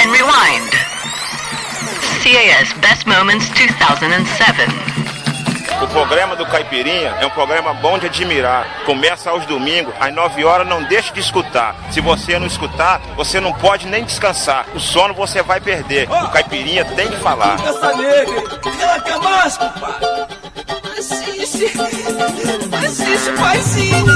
and rewind. CAS Best Moments 2007. O programa do Caipirinha é um programa bom de admirar. Começa aos domingos, às 9 horas, não deixe de escutar. Se você não escutar, você não pode nem descansar. O sono você vai perder. O Caipirinha tem que falar. Essa negra, ela quer mais, compadre. Assiste, paizinho.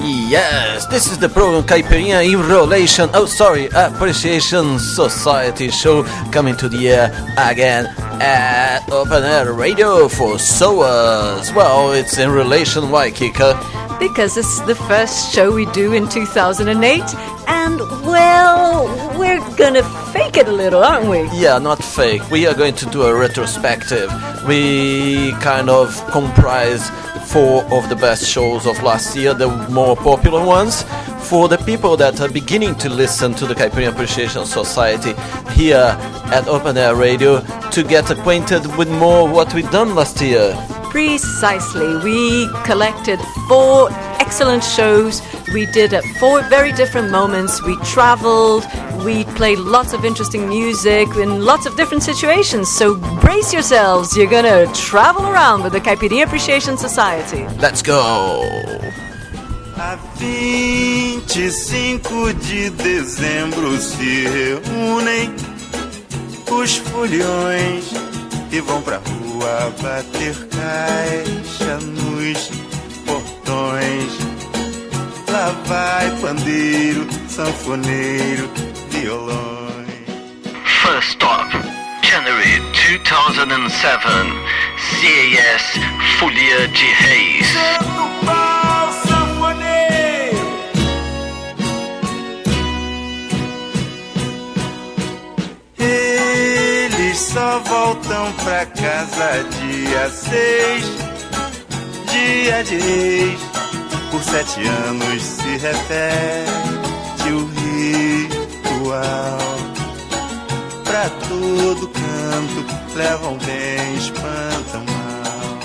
Yes, this is the program Caipirinha in Relation, Appreciation Society show coming to the air again at Open Air Radio for SOAS. Well, it's in relation, why, Kika? Because it's the first show we do in 2008, and, well, we're gonna fake it a little, aren't we? Yeah, not fake. We are going to do a retrospective. We kind of comprise 4 of the best shows of last year, the more popular ones, for the people that are beginning to listen to the Caipirinha Appreciation Society here at Open Air Radio to get acquainted with more what we've done last year. Precisely. We collected 4 excellent shows. We did at 4 very different moments. We traveled, we played lots of interesting music in lots of different situations. So brace yourselves, you're gonna travel around with the Caipirinha Appreciation Society. Let's go! A 25 de dezembro se reúnem os foliões e vão pra rua bater caixa nos portões. Lá vai pandeiro, sanfoneiro, violões. First stop, January 2007. CAS Folia de Reis. Santo pau, sanfoneiro. Eles só voltam pra casa dia 6, dia de reis. Por 7 anos se repete o ritual. Pra todo canto levam bem, espantam mal.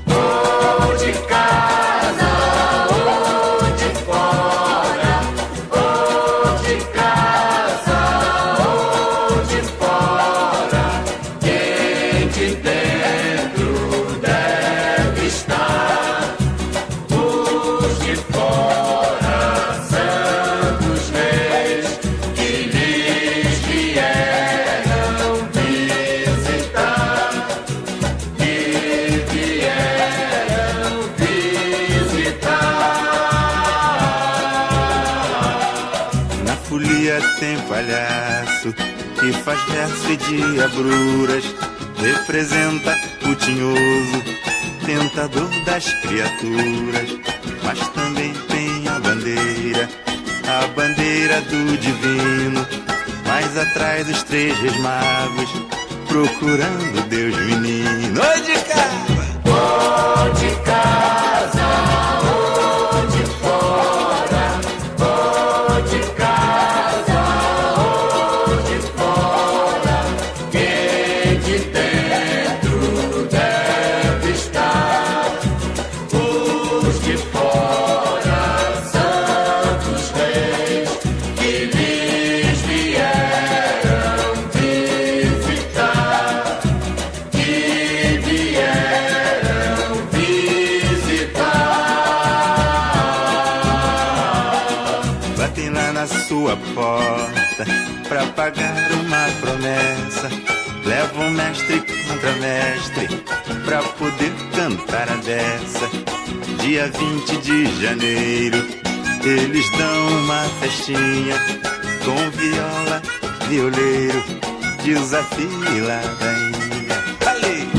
Ou de casa, ou de fora. Ou de casa, ou de fora. Quem de dentro deve estar. Os de fora, santos reis, que lhes vieram visitar. Que vieram visitar. Na folia tem palhaço que faz verso e diabruras, representa o tinhoso, tentador das criaturas. Mas também tem a bandeira do divino. Mais atrás os 3 reis magos, procurando Deus menino. Oi de casa! Oi de casa, oi de fora. Oi de casa, oi de fora. Quem de dentro deve estar. Os de fora, santos reis, que lhes vieram visitar. Que vieram visitar. Batem lá na sua porta pra pagar uma promessa. Levam mestre contra mestre pra poder cantar a dessa. Dia 20 de janeiro eles dão uma festinha com viola, violeiro, desafio e ladainha. Ali!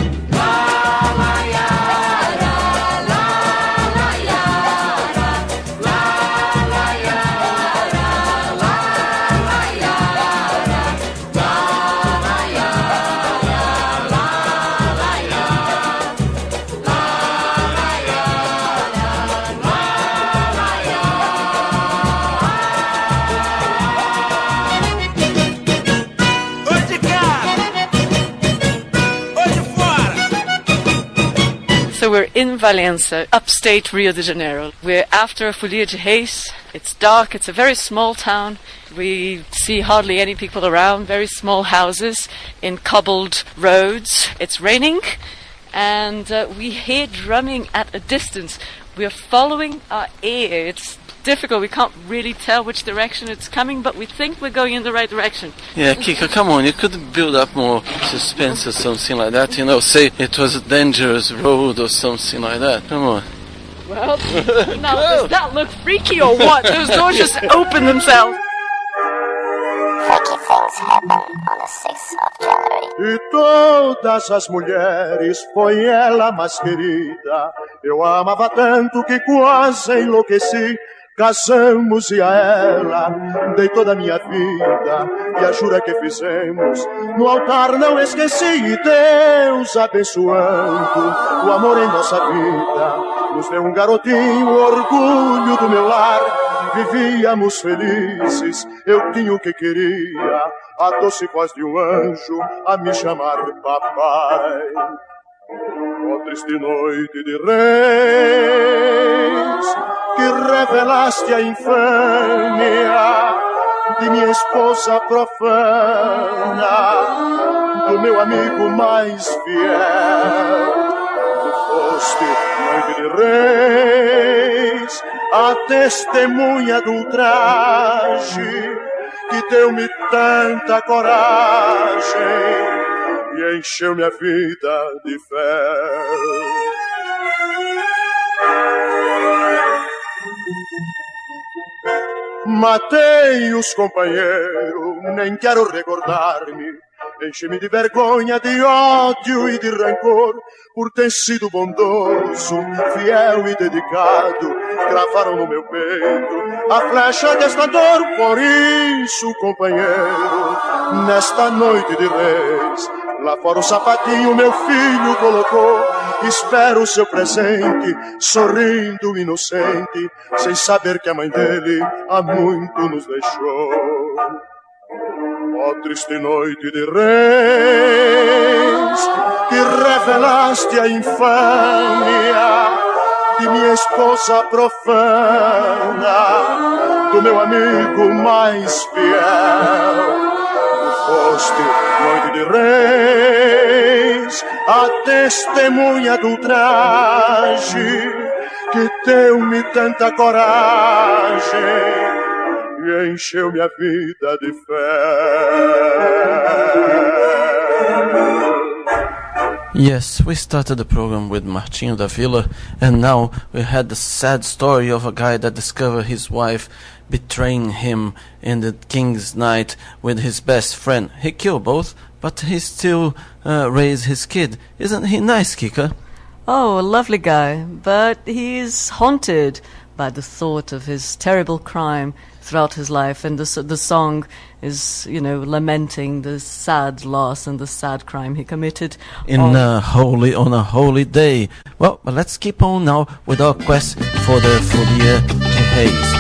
So we're in Valença, upstate Rio de Janeiro. We're after a Folia de Reis. It's dark, it's a very small town. We see hardly any people around, very small houses in cobbled roads. It's raining, and we hear drumming at a distance. We're following our ear. It's difficult, we can't really tell which direction it's coming, but we think we're going in the right direction. Yeah, Kika, come on, you could build up more suspense or something like that, say it was a dangerous road or something like that, come on. Well, now does that look freaky or what? Those doors just open themselves. Freaky things happen on the 6th of January. E todas as mulheres foi ela mais querida. Eu a amava tanto que quase enlouqueci. Casamos e a ela dei toda a minha vida. E a jura que fizemos no altar não esqueci. E Deus abençoando o amor em nossa vida, nos deu um garotinho, orgulho do meu lar. Vivíamos felizes, eu tinha o que queria, a doce voz de um anjo a me chamar papai. Ó triste noite de reis, que revelaste a infâmia de minha esposa profana, do meu amigo mais fiel. Tu foste noite de reis, a testemunha do ultraje que deu-me tanta coragem e encheu minha vida de fé. Matei os companheiros, nem quero recordar-me. Enche-me de vergonha, de ódio e de rancor, por ter sido bondoso, fiel e dedicado. Cravaram no meu peito a flecha desta dor. Por isso, companheiro, nesta noite de reis, lá fora o sapatinho meu filho colocou. Espero o seu presente, sorrindo inocente, sem saber que a mãe dele há muito nos deixou. Ó triste noite de reis, que revelaste a infâmia de minha esposa profana, do meu amigo mais fiel. Tu foste noite de reis, a testemunha do ultraje que deu-me tanta coragem e encheu minha vida de fé. Yes, we started the program with Martinho da Vila, and now we had the sad story of a guy that discovered his wife betraying him in the King's Night with his best friend. He killed both, but he still raised his kid. Isn't he nice, Kika? Oh, a lovely guy, but he's haunted by the thought of his terrible crime throughout his life, and the song is, lamenting the sad loss and the sad crime he committed on a holy day. Well, but let's keep on now with our quest for the Folia de Reis.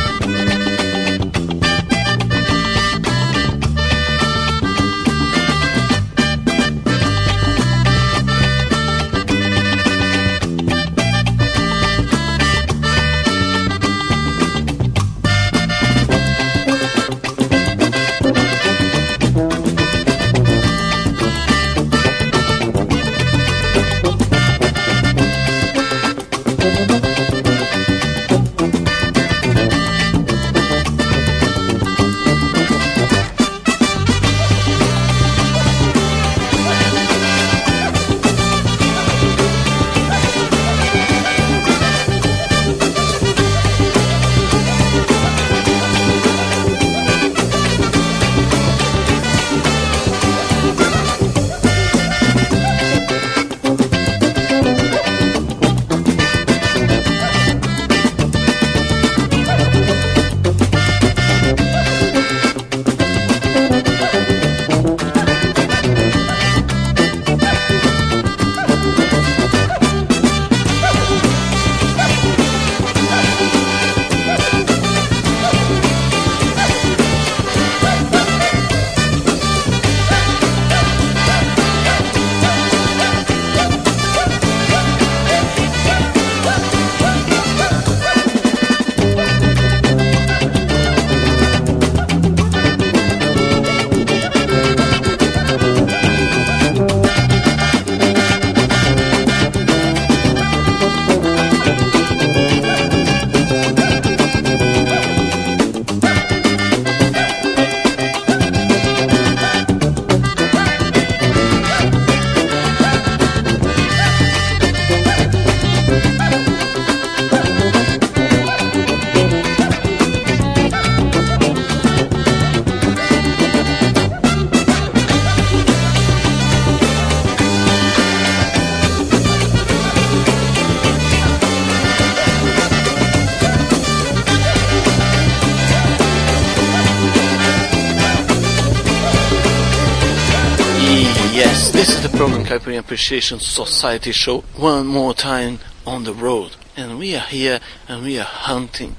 program Caipirinha Appreciation Society show one more time on the road. And we are here and we are hunting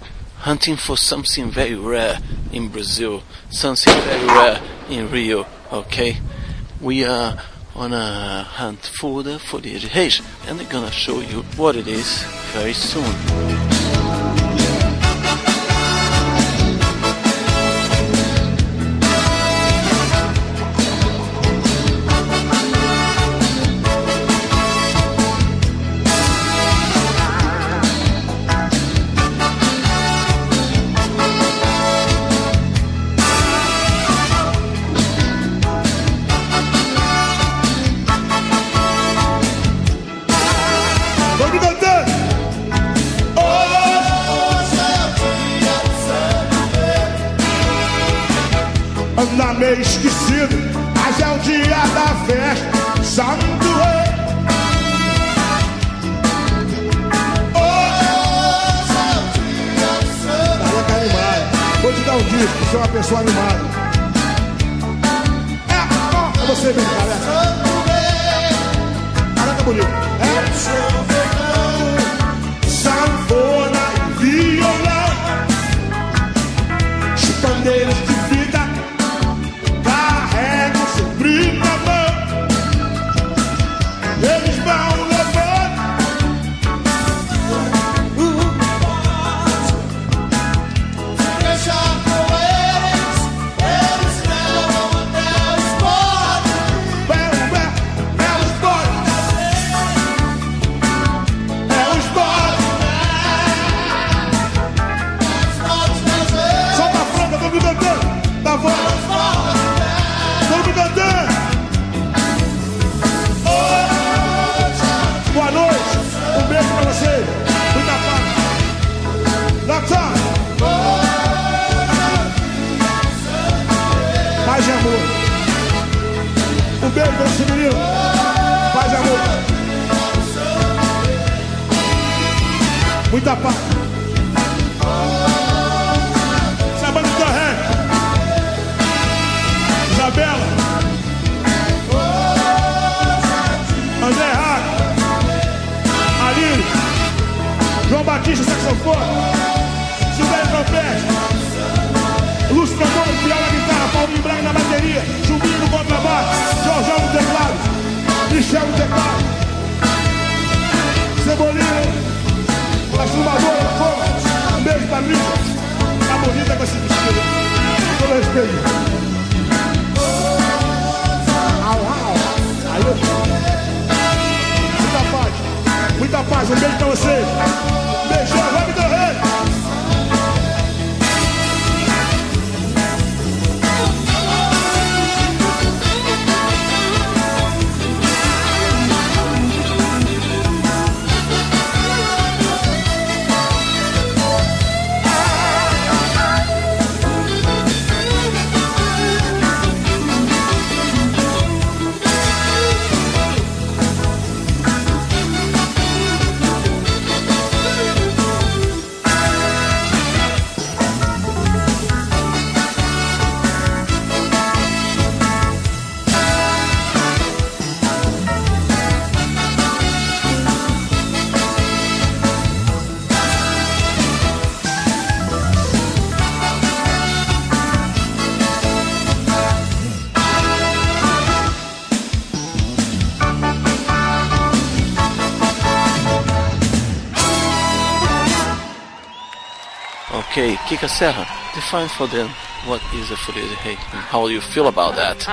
for something very rare in Brazil, something very rare in Rio, okay? We are on a hunt for the Folia de Reis, and they're gonna show you what it is very soon. Anda meio esquecido, mas é o dia da festa, Santo Rei. Hoje é o dia do samba. Caraca, animado. Vou te dar um disco, você é uma pessoa animada. É você mesmo, galera. Caraca, bonito. É sanfona, violão, chupandeiros de vida. Eles vão levando deixa com eles levam até o esporte. É o esporte. É o esporte. Solta a franga, todo mundo cantando. Da voz. Todo mundo cantando. Boa noite, um beijo pra você, muita paz. Doctor! Paz e amor. Um beijo pra esse menino. Paz e amor. Muita paz. Sabana do Torré. Isabela. André Raco. Aline, João Batista, saxofone, Silvério trompete, Lúcio Trombone, viola, guitarra, Paulinho Braga na bateria, Jumbinho no contrabaixo, Jorjão no teclado, Michel no teclado, Cebolinha, a chumbadora, fogo, um beijo pra Lídia, tá bonita com esse vestido, todo respeito. Aí, muita paz, um beijo pra vocês. Beijão, vamos do rei. Okay, Kika Serra, define for them what is a Folia de Reis and how do you feel about that?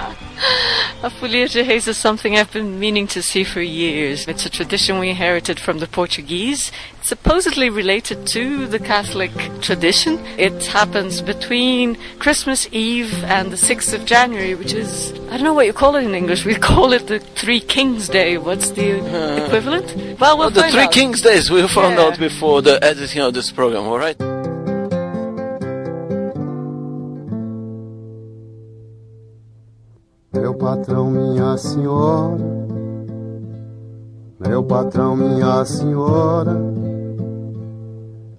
A Folia de Reis is something I've been meaning to see for years. It's a tradition we inherited from the Portuguese. It's supposedly related to the Catholic tradition. It happens between Christmas Eve and the 6th of January, which is, I don't know what you call it in English. We call it the Three Kings Day. What's the equivalent? Well, we'll the find Three out. Kings Days, we'll find out before the editing of this program, alright? Meu patrão, minha senhora, meu patrão, minha senhora,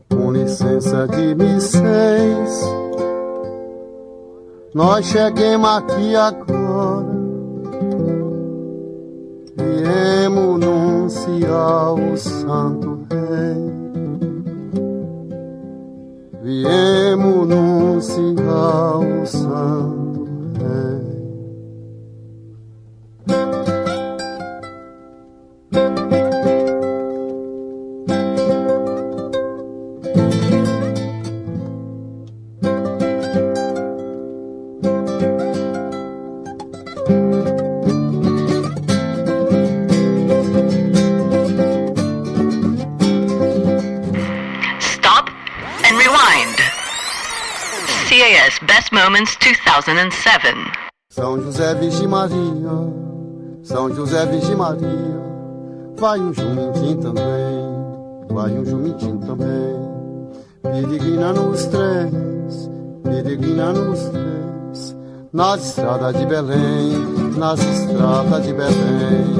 com licença de licença, nós cheguemos aqui agora. anunciar o Santo Rei. Viemos anunciar o Santo Rei. Stop and rewind. CAS Best Moments 2007. São José, Virgem Maria, São José, Virgem Maria, vai um jumentim também, vai um jumentim também. Peregrina nos trens, peregrina nos trens, nas estradas de Belém, nas estradas de Belém.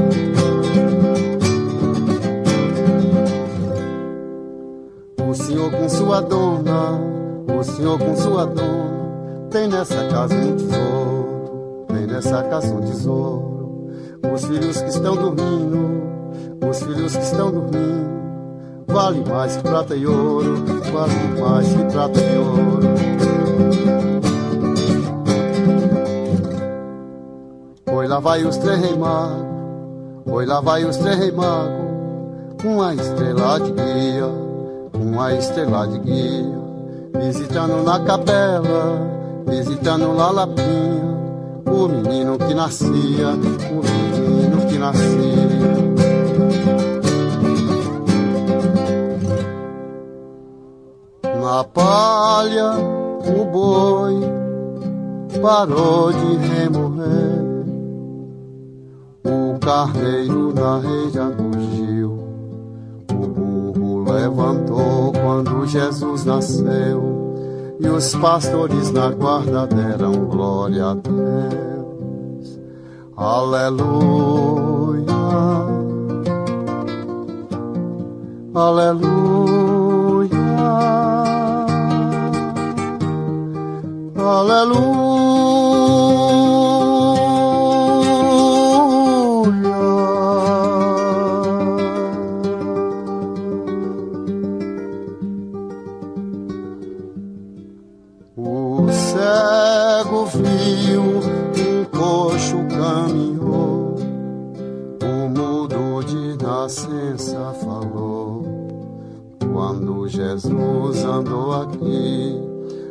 O senhor com sua dona, o senhor com sua dona, tem nessa casa um tesouro, tem nessa casa um tesouro. Os filhos que estão dormindo, os filhos que estão dormindo, vale mais que prata e ouro, vale mais que prata e ouro. Oi, lá vai os três reis magos, oi, lá vai os três reis magos, com a estrela de guia, uma estrela de guia, visitando na capela, visitando lá Lapinha, o menino que nascia, o menino que nascia. Na palha o boi parou de remorrer, o carneiro na reja fugiu, o burro levantou quando Jesus nasceu, e os pastores na guarda deram glória a Deus. Aleluia, aleluia, aleluia. O cego viu, um coxo caminhou, o mudo de nascença falou. Quando Jesus andou aqui,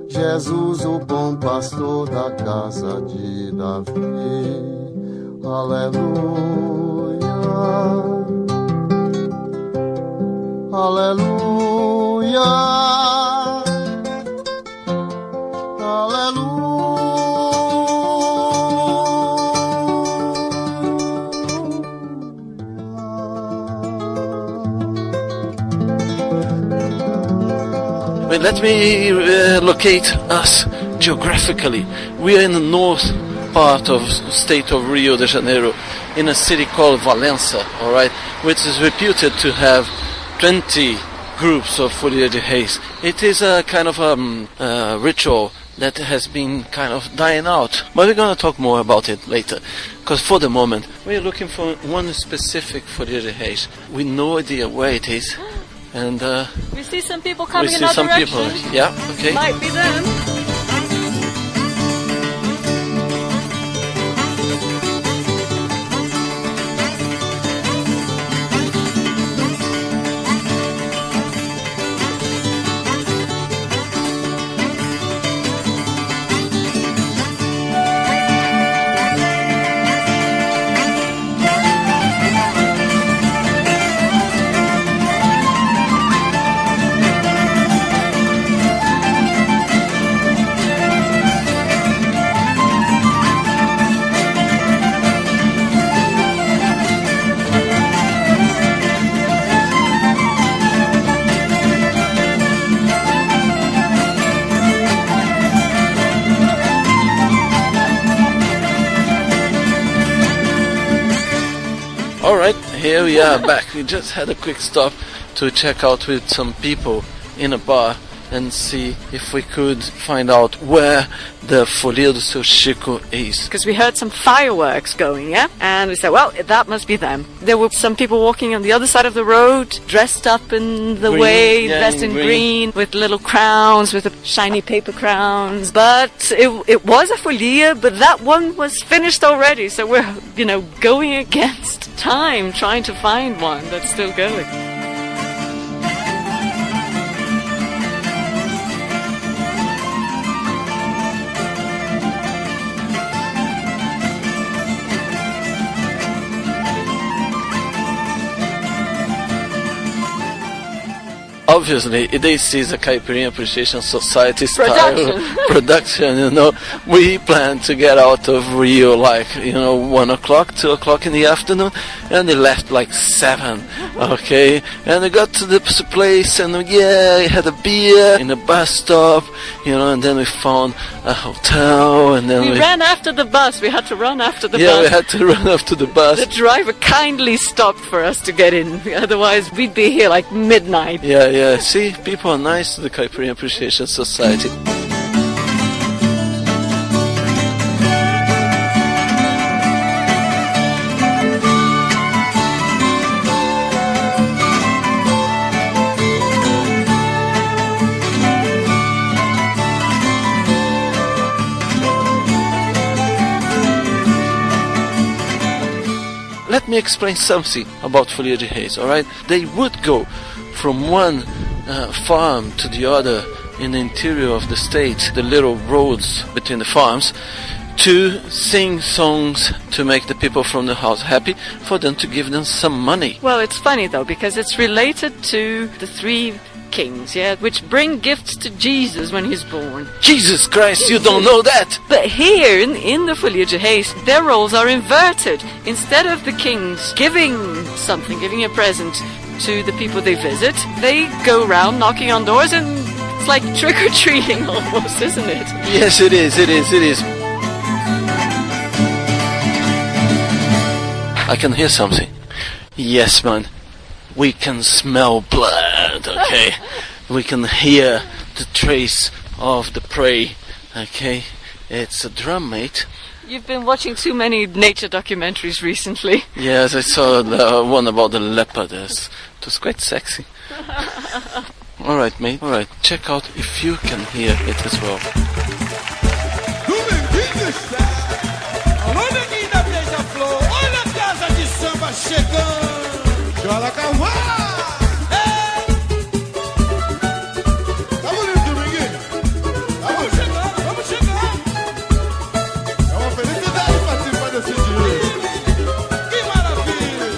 Jesus, o bom pastor da casa de Davi. Aleluia, aleluia. Well, let me locate us geographically. We are in the north part of the state of Rio de Janeiro, in a city called Valença, all right, which is reputed to have 20 groups of Folia de Reis. It is a kind of ritual that has been kind of dying out, but we're going to talk more about it later, because for the moment we're looking for one specific Folia de Reis. We no idea where it is, and we see some people coming we in see our some direction. people. Yeah, okay. Might be them. Alright, here we are back. We just had a quick stop to check out with some people in a bar and see if we could find out where the Folia do Seu Chico is. Because we heard some fireworks going, yeah? And we said, well, that must be them. There were some people walking on the other side of the road, dressed up in the Green, way, yeah, dressed in in green. green, with little crowns, with the shiny paper crowns. But it was a folia, but that one was finished already. So we're, going against time, trying to find one that's still going. Obviously, this is a Caipirinha Appreciation Society style production. We plan to get out of Rio like 1 o'clock, 2 o'clock in the afternoon, and they left like 7. Okay, and we got to the place, and had a beer in a bus stop, and then we found a hotel, and then we ran after the bus. We had to run after the bus. Yeah, we had to run after the bus. The driver kindly stopped for us to get in. Otherwise, we'd be here like midnight. Yeah. See, people are nice to the Caipirinha Appreciation Society. Let me explain something about Folia de Reis, alright? They would go from one farm to the other in the interior of the state, the little roads between the farms, to sing songs to make the people from the house happy, for them to give them some money. Well, it's funny though, because it's related to the 3 kings, which bring gifts to Jesus when he's born. Jesus Christ, you don't know that! But here, in the Folia de Reis, their roles are inverted. Instead of the kings giving a present to the people they visit, they go around knocking on doors, and it's like trick-or-treating almost, isn't it? Yes, it is. I can hear something. Yes, man. We can smell blood, okay? We can hear the trace of the prey, okay? It's a drum, mate. You've been watching too many nature documentaries recently. Yes, I saw the one about the leopard. It was quite sexy. Alright, mate. Alright, check out if you can hear it as well. Olha a casa de samba chegando. Jola Cavalo. Tá bonito, Dominguinho? Vamos chegando. É uma felicidade participar desse dia. Que maravilha.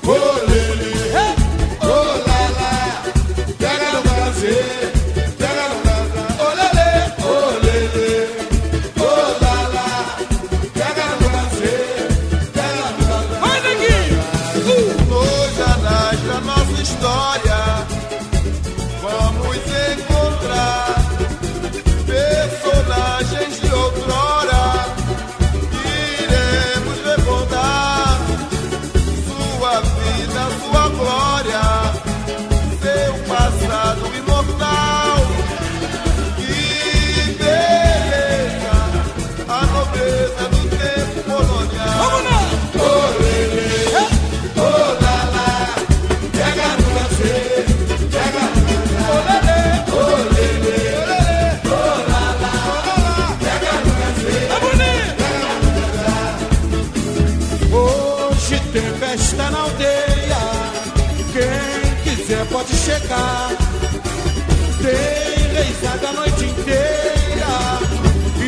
Ô Lili, ô Lala, pega no prazer, pega no prazer. Ô Lele, ô Lele, ô Lala, pega no prazer, pega no prazer. Vai, Neguinho! Nos anais da nossa história, vamos encontrar personagens de outrora. Iremos recordar sua vida, sua glória, seu passado imortal. Que beleza, a nobreza do tempo colonial. Vamos lá! Ô Lelê, ô Lala, pega no prazer, pega no prazer. Ô Lelê, ô Lala, pega no prazer. É bonito! Hoje tem festa na aldeia, quem quiser pode chegar. Tem reisada a noite inteira e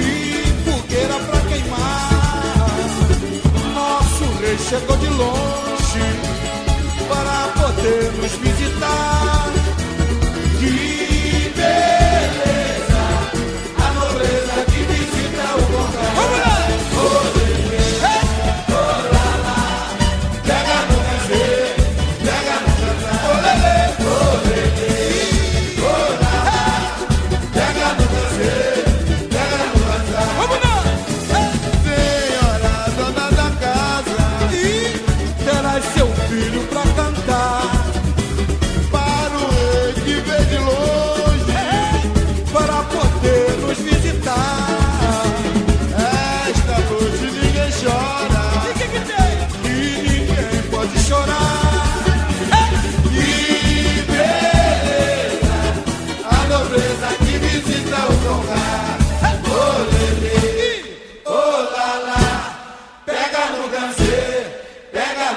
fogueira pra queimar. Nosso rei chegou de longe para poder nos visitar. Que beleza, a nobreza que visita o local. Vamos lá! Ô Lelê, ô Lala, pega no prazer, pega no prazer. Ô Lelê, ô Lelê, ô Lala, pega no prazer, pega no prazer. Vamos lá! Senhora dona da casa, e terás seu filho pra cantar.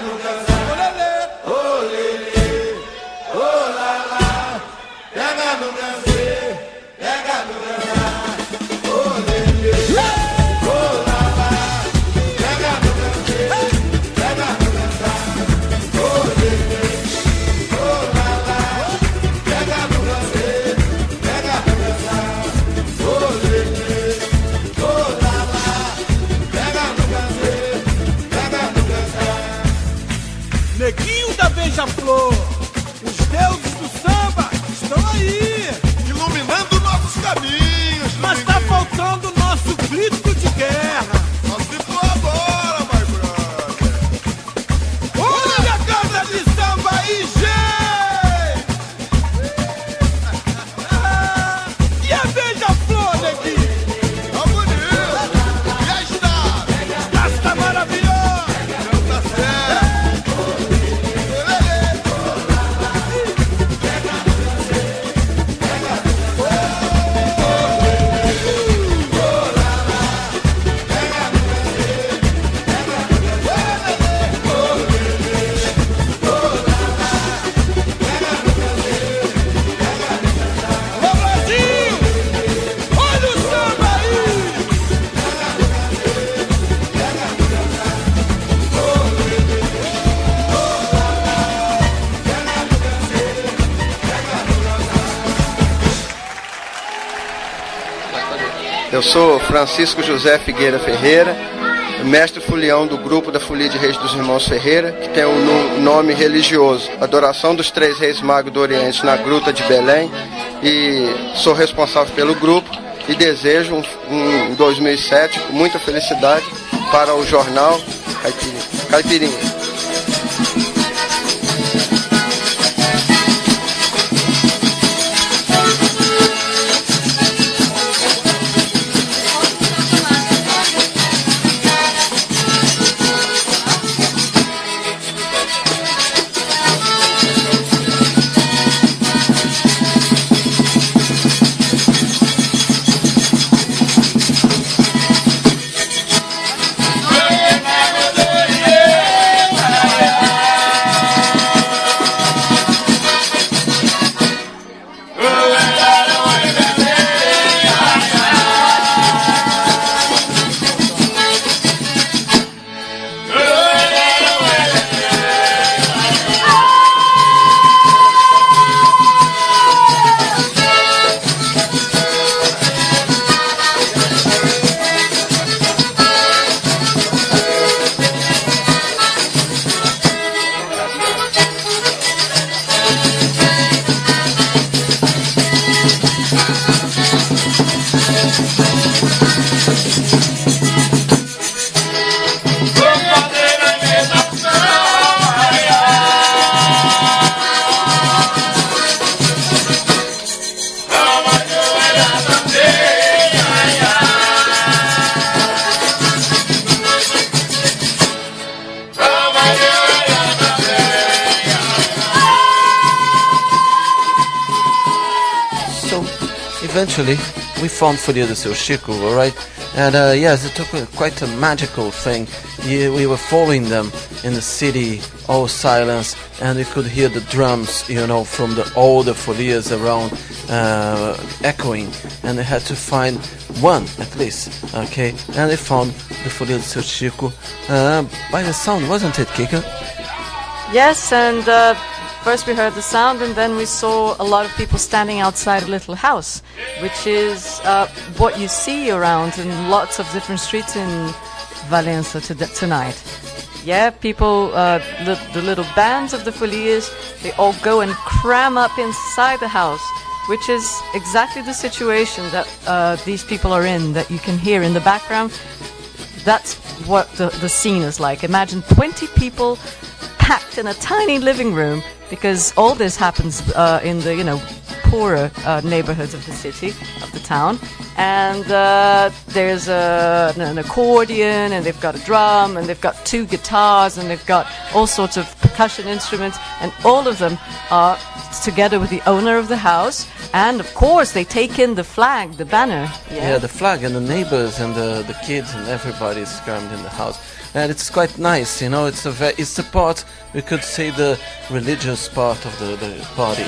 no dançar, ô lelê, ô lalá, pega no dançar, pega no dançar, ô lelê, ô lalá, pega no dançar, pega no dançar, ô lelê, ô lalá, pega no dançar, pega no dançar, ô lelê, ô lalá, pega no dançar, pega no dançar. Neguinho da Beija-Flor, os deuses do samba estão aí, Iluminando nossos caminhos. mas tá faltando nosso grito de guerra. Só se for agora, my brother. Olha a casa de samba aí, gente! E a Beija-Flor, neguinho? Tá bonito. E a estátua? Está maravilhosa! Tá certo. Lelê. Ô Brasil! Olha o samba aí! Eu sou Francisco José Figueira Ferreira, mestre folião do grupo da Folia de Reis dos Irmãos Ferreira, que tem um nome religioso, Adoração dos Três Reis Magos do Oriente na Gruta de Belém, e sou responsável pelo grupo e desejo um 2007 com muita felicidade para o jornal Caipirinha. Eventually, we found Folia do Seu Chico, alright? And yes, it took quite a magical thing. We were following them in the city, all silence, and we could hear the drums, from all the folias around echoing. And they had to find one at least, okay? And they found the Folia do Seu Chico by the sound, wasn't it, Kika? Yes, and first we heard the sound, and then we saw a lot of people standing outside a little house, which is what you see around in lots of different streets in Valença tonight. Yeah, people, the little bands of the folias, they all go and cram up inside the house, which is exactly the situation that these people are in, that you can hear in the background. That's what the scene is like. Imagine 20 people packed in a tiny living room, because all this happens in the poorer neighborhoods of the city, of the town, and there's an accordion, and they've got a drum, and they've got 2 guitars, and they've got all sorts of percussion instruments, and all of them are together with the owner of the house, and of course they take in the flag, the banner. Yeah, the flag, and the neighbors and the kids and everybody is crammed in the house. And it's quite nice, you know, it's the part, we could say, the religious part of the party.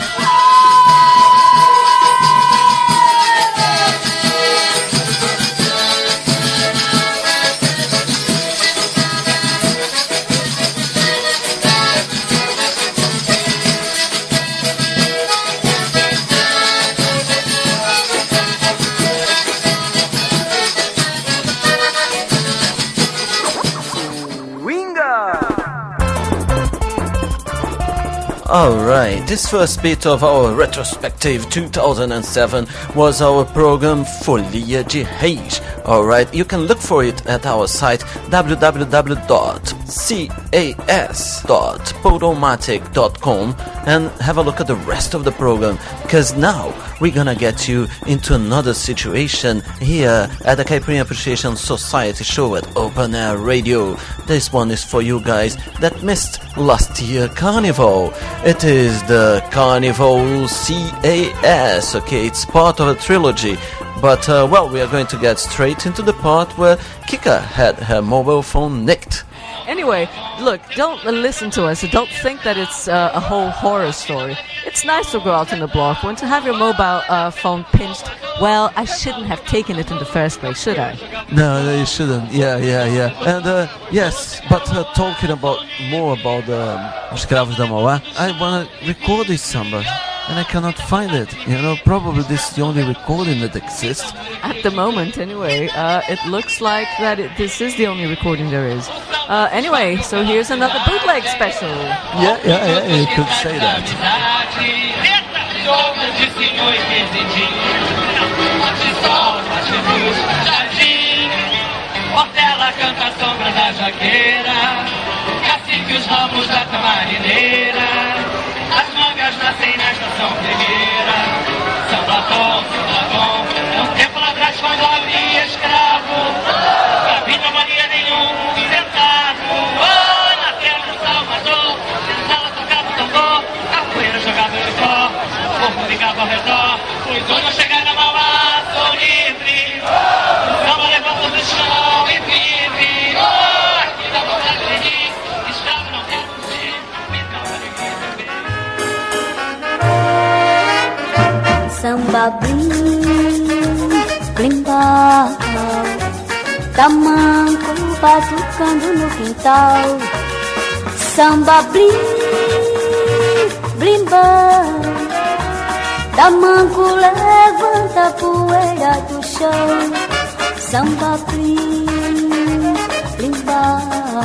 Alright, this first bit of our retrospective 2007 was our program Folia de Reis. Alright, you can look for it at our site www.cas.podomatic.com and have a look at the rest of the program, because now we're gonna get you into another situation here at the Caipirinha Appreciation Society show at Open Air Radio. This one is for you guys that missed last year Carnival. It is the Carnival CAS, okay, it's part of a trilogy. But, well, we are going to get straight into the part where Kika had her mobile phone nicked. Anyway, look, don't listen to us. Don't think that it's a whole horror story. It's nice to go out in the block. When to have your mobile phone pinched, well, I shouldn't have taken it in the first place, should I? No, you shouldn't. Yeah. And, yes, but talking more about Os Cravos da Mauá, I want to record this samba. And I cannot find it. You know, probably this is the only recording that exists. At the moment, anyway. It looks like that this is the only recording there is. Anyway, so here's another bootleg special. Yeah, you could say that. Portela canta a sombra da jaqueira, cacique os ramos da tamarineira, as mangas nascem na estação primeira. Samba bom, é um tempo lá atrás quando havia escravo, a vida não valia nenhum centavo. Oh, na terra do Salvador, sala tocava o tambor, a poeira jogava de pó, o povo ligava ao redor, os donos chegaram na Mauá, sou livre, o samba levanta do chão e vive. Oh, aqui dá vontade de rir, escravo não quero ser, me dá uma alegria de ver. Samba blim, blimbal, tamanco batucando no quintal. Samba blim, blimbal, tamanco levanta a poeira do chão. Samba blim, blimbal,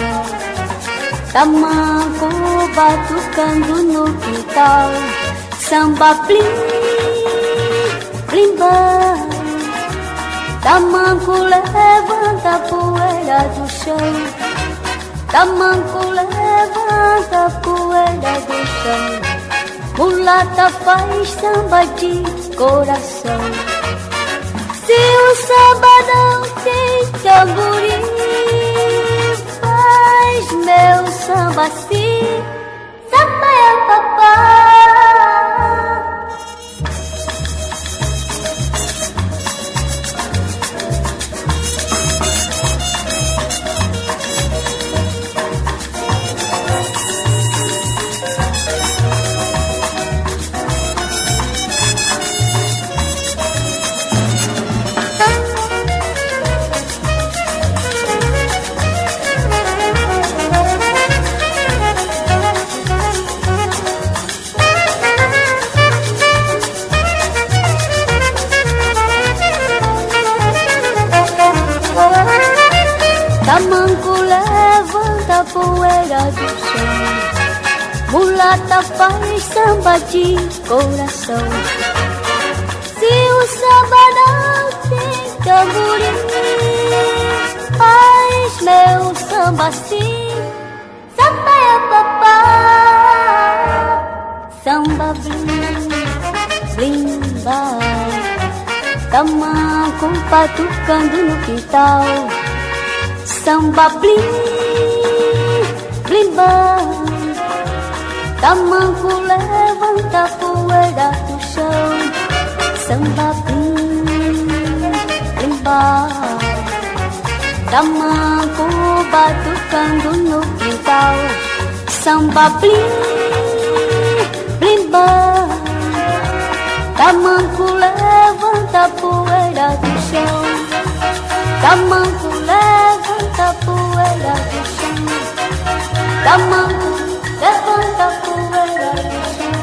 tamanco batucando no quintal. Samba blim, blimbal, tamanco levanta a poeira do chão. Tamanco levanta a poeira do chão. Mulata faz samba de coração. Se o samba não tem tamborim, faz meu samba assim. Samba é papá. Tamanco levanta a poeira do chão. Mulata faz samba de coração. Se o samba não tem tamborim, faz meu samba assim. Samba é papá. Samba blim, blim, bam. tamanco batucando no quintal. Samba blim, blim bam. Tamanco levanta a poeira do chão. Samba blim, blim bam. Tamanco batucando no quintal. Samba blim, blim bam. Tamanco levanta a poeira do chão. Tamanco levanta a poeira do chão. Tamanco levanta a poeira do chão.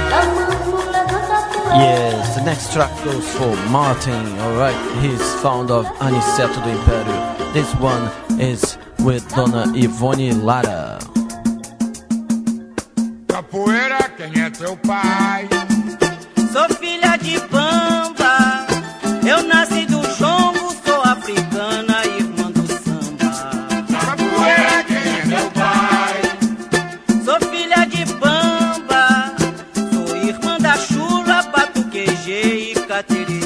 Tamanco levanta a poeira. Yes, the next track goes for Martin. Alright, he's fond of Aniceto do Império. This one is with Dona Ivone Lara. Capoeira, quem é teu pai? Sou filha de Bamba, eu nasci do jongo, sou africana, irmã do samba. Capoeira, quem é teu pai? Sou filha de Bamba, sou irmã da Chula, Batuquejê e Cateriti.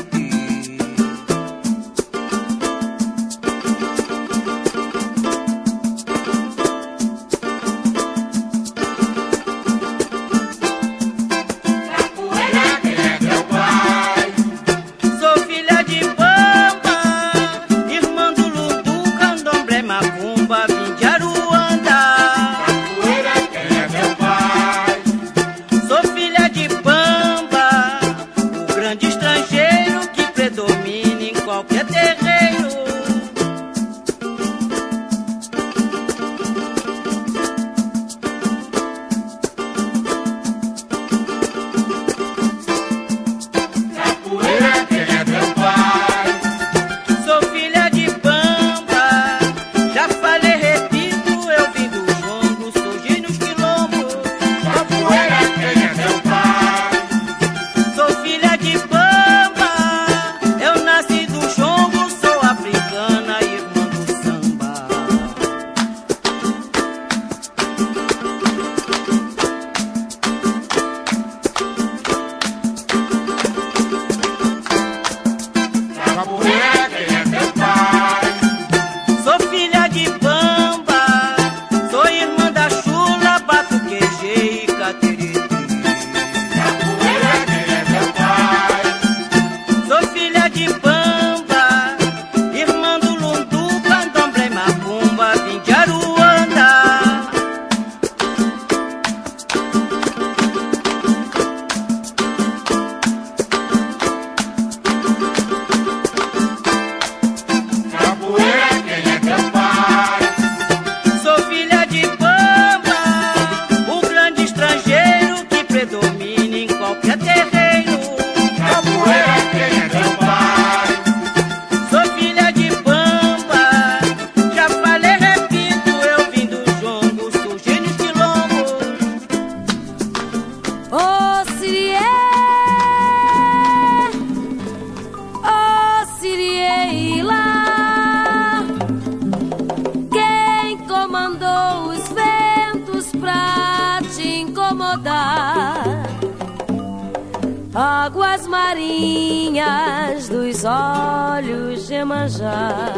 Águas marinhas dos olhos de Iemanjá,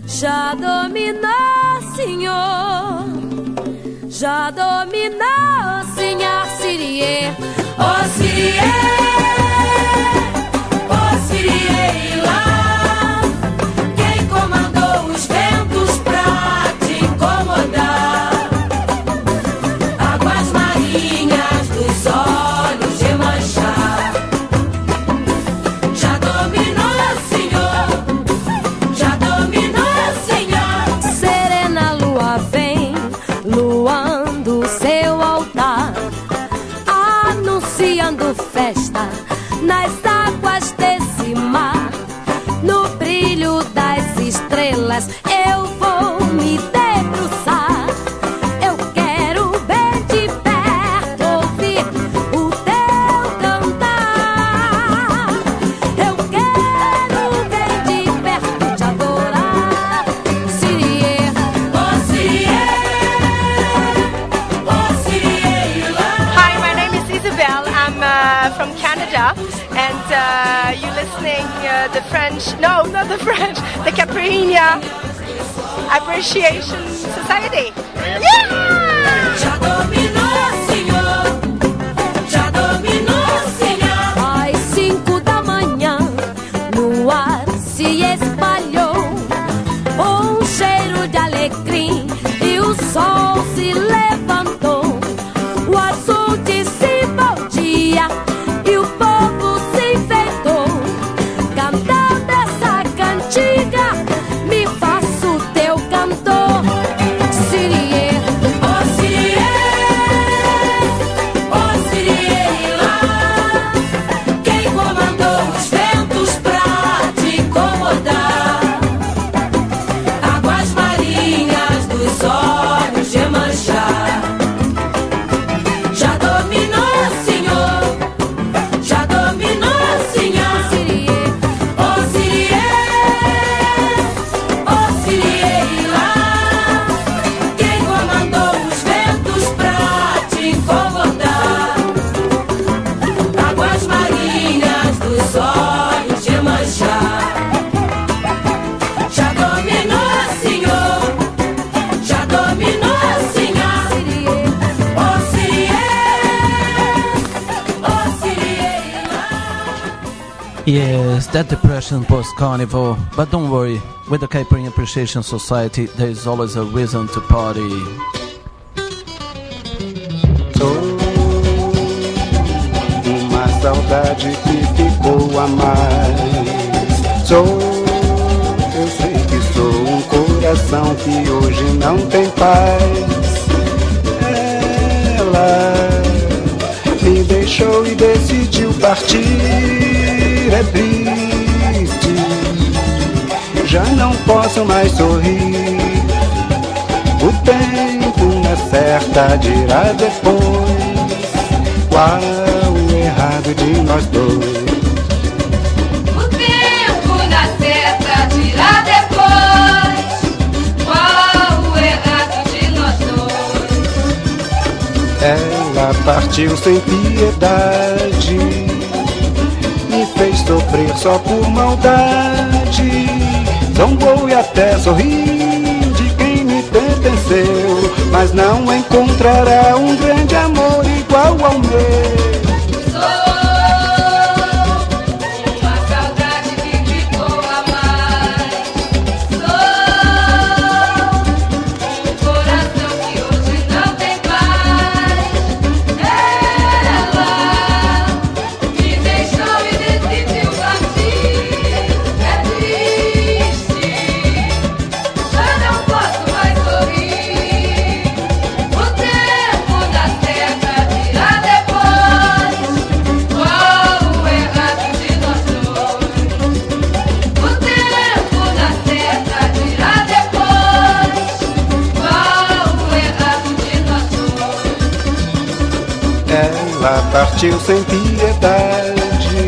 já dominou, senhor, já dominou, senhor Siriê. Ó Siriê, ó Siriê, lá, quem comandou os ventos pra te incomodar? Águas marinhas dos olhos de Iemanjá, já dominou, senhor, já dominou, senhor. Serena lua vem, luando seu altar, anunciando festa and you're listening the French, no, not the French, the Caipirinha Appreciation Society. Yeah! Já dominou, senhor. Já dominou, senhor. Às 5 da manhã, no ar se espalhou um cheiro de alecrim e o sol se levantou. O azul disse bom dia e o povo se enfeitou. Cantando essa cantiga, me faço teu cantor. Sirie, oh Sirie, oh Sirie lá. Quem comandou os ventos pra te incomodar? Águas marinhas dos olhos de manchar. Já dominou, senhor. Já dominou, senhor. Sirie, oh Sirie, oh Sirie lá. Quem comandou os ventos pra te incomodar? Águas marinhas dos olhos de manchar. Já dominou, senhor. Já dominou, senhor. Oh Sirie, oh Sirie lá. Yes, that depression post-carnival. But don't worry, with the Caipirinha Appreciation Society, there is always a reason to party. Uma saudade que ficou a mais. Eu sei que sou um coração que hoje não tem paz. Ela me deixou e decidiu partir. É triste, já não posso mais sorrir. O tempo na certa dirá depois qual o errado de nós dois. O tempo na certa dirá depois qual o errado de nós dois. Ela partiu sem piedade, me fez sofrer só por maldade. Zombou e até sorriu de quem me pertenceu, mas não encontrará um grande amor igual ao meu. Uma saudade que ficou a mais. Sou um coração que hoje não tem paz. Ela me deixou e decidiu partir. É triste, já não posso mais sorrir. O tempo da certa dirá depois qual o errado de nós dois. O tempo da certa dirá depois qual o errado de nós dois. Ela partiu sem piedade,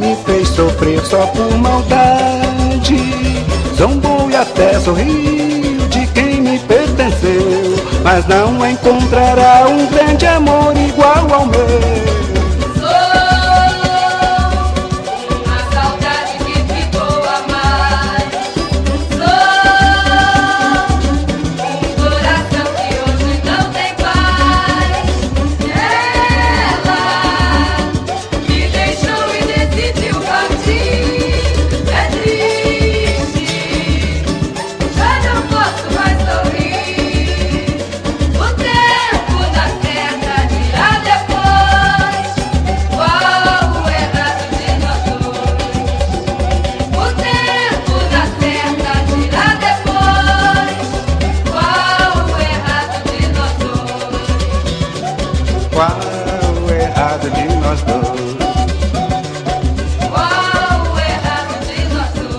me fez sofrer só por maldade. Zombou e até sorriu de quem me pertenceu, mas não encontrará um grande amor igual ao meu. Uma saudade que ficou a mais. Sou um coração que hoje não tem paz. Ela me deixou e decidiu partir. É triste, já não posso mais sorrir. O tempo da certa dirá depois qual o errado de nós dois. O tempo da certa dirá depois qual o errado de nós dois. Qual o errado de nós dois? Qual o errado de nós dois.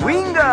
Winga!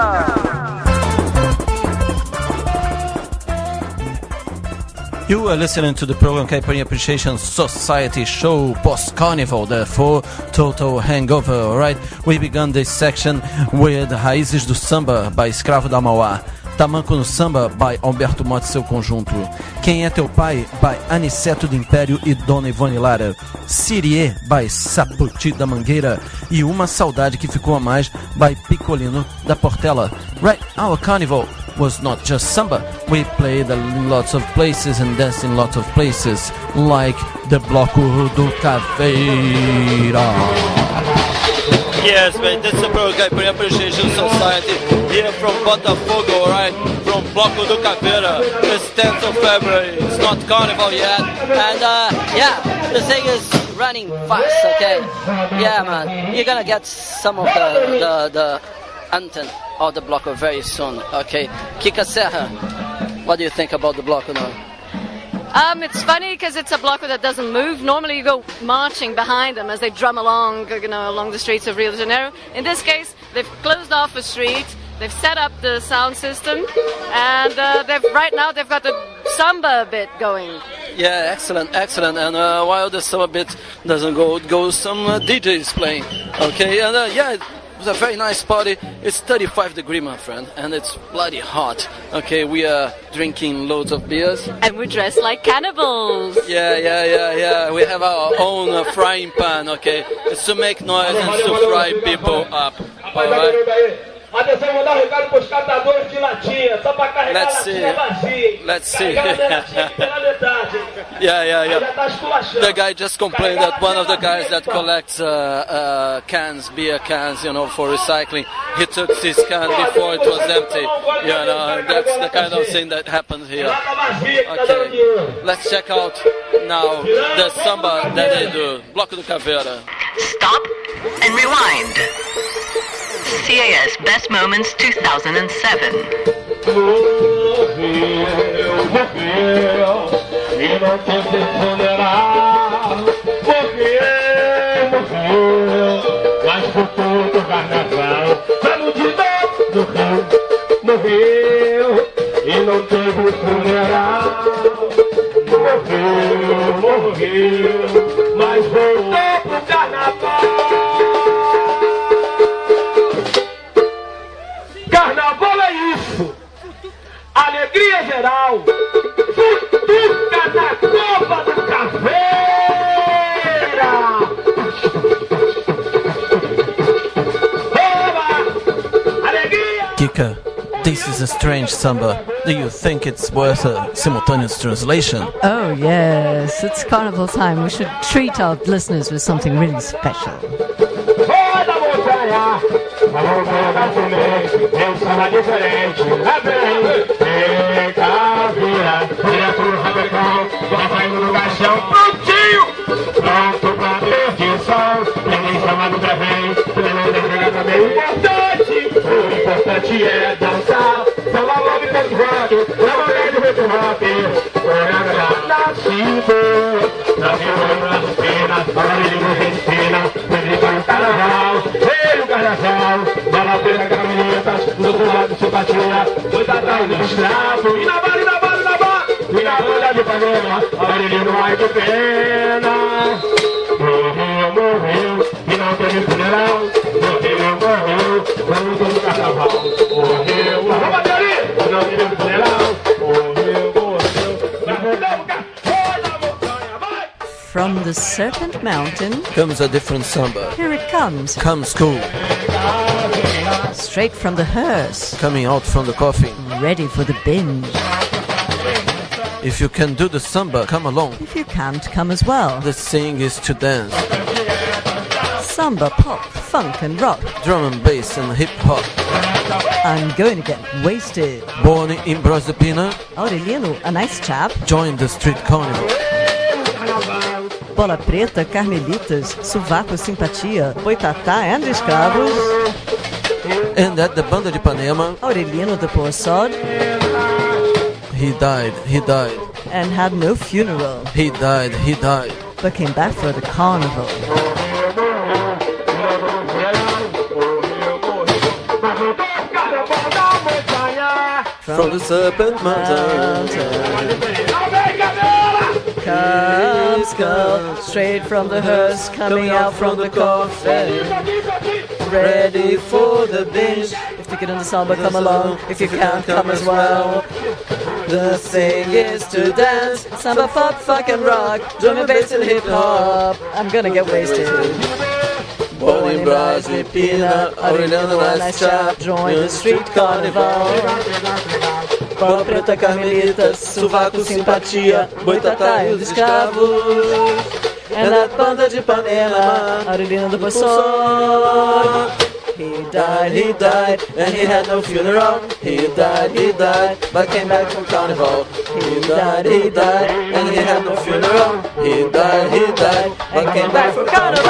You are listening to the program Caipirinha Appreciation Society show post-carnival, the full total hangover, alright? We began this section with Raízes do Samba by Escravo da Mauá. Tamanco no Samba, by Alberto Motti e seu conjunto. Quem é Teu Pai, by Aniceto do Império e Dona Ivone Lara. Sirie, by Sapoti da Mangueira. E Uma Saudade que Ficou a Mais, by Picolino da Portela. Right, our carnival was not just samba. We played in lots of places and danced in lots of places, like the Bloco do Caveira. Yes, man, that's the Pearl Caipirinha Appreciation Society here from Botafogo, right? From Bloco do Caveira. It's 10th of February. It's not carnival yet. And yeah, the thing is running fast, okay? Yeah, man, you're gonna get some of the anthem of the Bloco very soon, okay? Kika Serra, what do you think about the Bloco now? It's funny because it's a bloco that doesn't move. Normally you go marching behind them as they drum along, along the streets of Rio de Janeiro. In this case, they've closed off a street, they've set up the sound system, and right now they've got the samba bit going. Yeah, excellent. And while the samba bit doesn't go some DJs playing, okay? And yeah, it was a very nice party. It's 35 degrees, my friend, and it's bloody hot. Okay, we are drinking loads of beers. And we're dressed like cannibals. Yeah. We have our own frying pan, okay? It's to make noise and to fry people up, alright? Atenção, vou dar um recado para os catadores de latinha, só para carregar Let's a latinha vazia. Let's see. Pela metade. Yeah. The guy just complained that one of the guys that collects cans, beer cans, for recycling, he took his can before it was empty. That's the kind of thing that happens here. Okay, let's check out now the samba that they do. Bloco do Caveira. Stop and rewind. CAS Best Moments 2007. E não teve funeral, morreu, mas por todo o carnaval, saiu de novo do Rio, morreu, e não teve funeral, morreu, mas voltou pro carnaval. Carnaval é isso, alegria geral, futuca na Copa do Caveira. Oba, alegria. Kika, this is a strange samba. Do you think it's worth a simultaneous translation? Oh yes, it's carnival time. We should treat our listeners with something really special. Vamos jogar também, tem um samba diferente. Lá vem Caveira, direto no rabecão, vai saindo do caixão, prontinho, pronto pra perdição. Ninguém chamado pra vem, não tem pegar também. O importante é dançar, samba logo e festival, na mulher do hip hop. Nascido na Argentina, agora ele não ensina, dedica no carnaval, veio o carnaval, bala pela camisetas, do outro lado simpatia, dois atrás do estrapo, e na bala, e na banda de Ipanema, agora ele não vai de pena. Morreu, e não teve funeral, morreu, vamos todo carnaval, morreu, vamos bater ali, e não teve funeral, morreu, vai mudar o carnaval. From the Serpent Mountain Comes a different samba. Here it comes. Comes cool. Straight from the hearse. Coming out from the coffin. Ready for the binge. If you can do the samba, come along. If you can't, come as well. The thing is to dance. Samba, pop, funk and rock. Drum and bass and hip hop. I'm going to get wasted. Born in Brasília, Aureliano, a nice chap. join the street carnival. Bola Preta, Carmelitas, Sovaco, Simpatia, Boitatá and Escravos. And at the Banda de Ipanema, Aureliano de Poçod. he died. And had no funeral. He died. But came back for the carnival. From the Serpent Mountain comes girl, straight from the hearse, coming out from the coffin. get ready for the binge. If you get into samba, come along. If you can't, come as well. The thing is to dance, samba, pop, funk and rock, drum and bass and hip hop. I'm gonna get wasted. Born in Brazil, Pina, Aureliano Nice Chap, join the street carnival. Bola preta, carmelita, sovaco, simpatia, boitatá e os escravos. É na banda de Ipanema, Aureliano do Poço. He died, and he had no funeral. He died, but came back from carnival. He died, and he had no funeral. He died, but came back from carnival.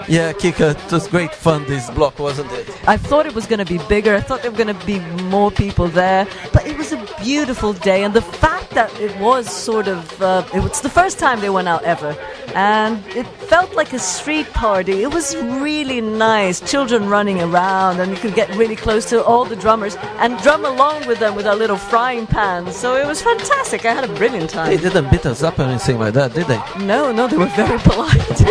Yeah, Kika, it was great fun, this block, wasn't it? I thought it was going to be bigger. I thought there were going to be more people there. But it was a beautiful day. And the fact that it was sort of... it was the first time they went out ever. And it felt like a street party. It was really nice. Children running around. And you could get really close to all the drummers. And drum along with them with our little frying pans. So it was fantastic. I had a brilliant time. They didn't beat us up or anything like that, did they? No, they were very polite.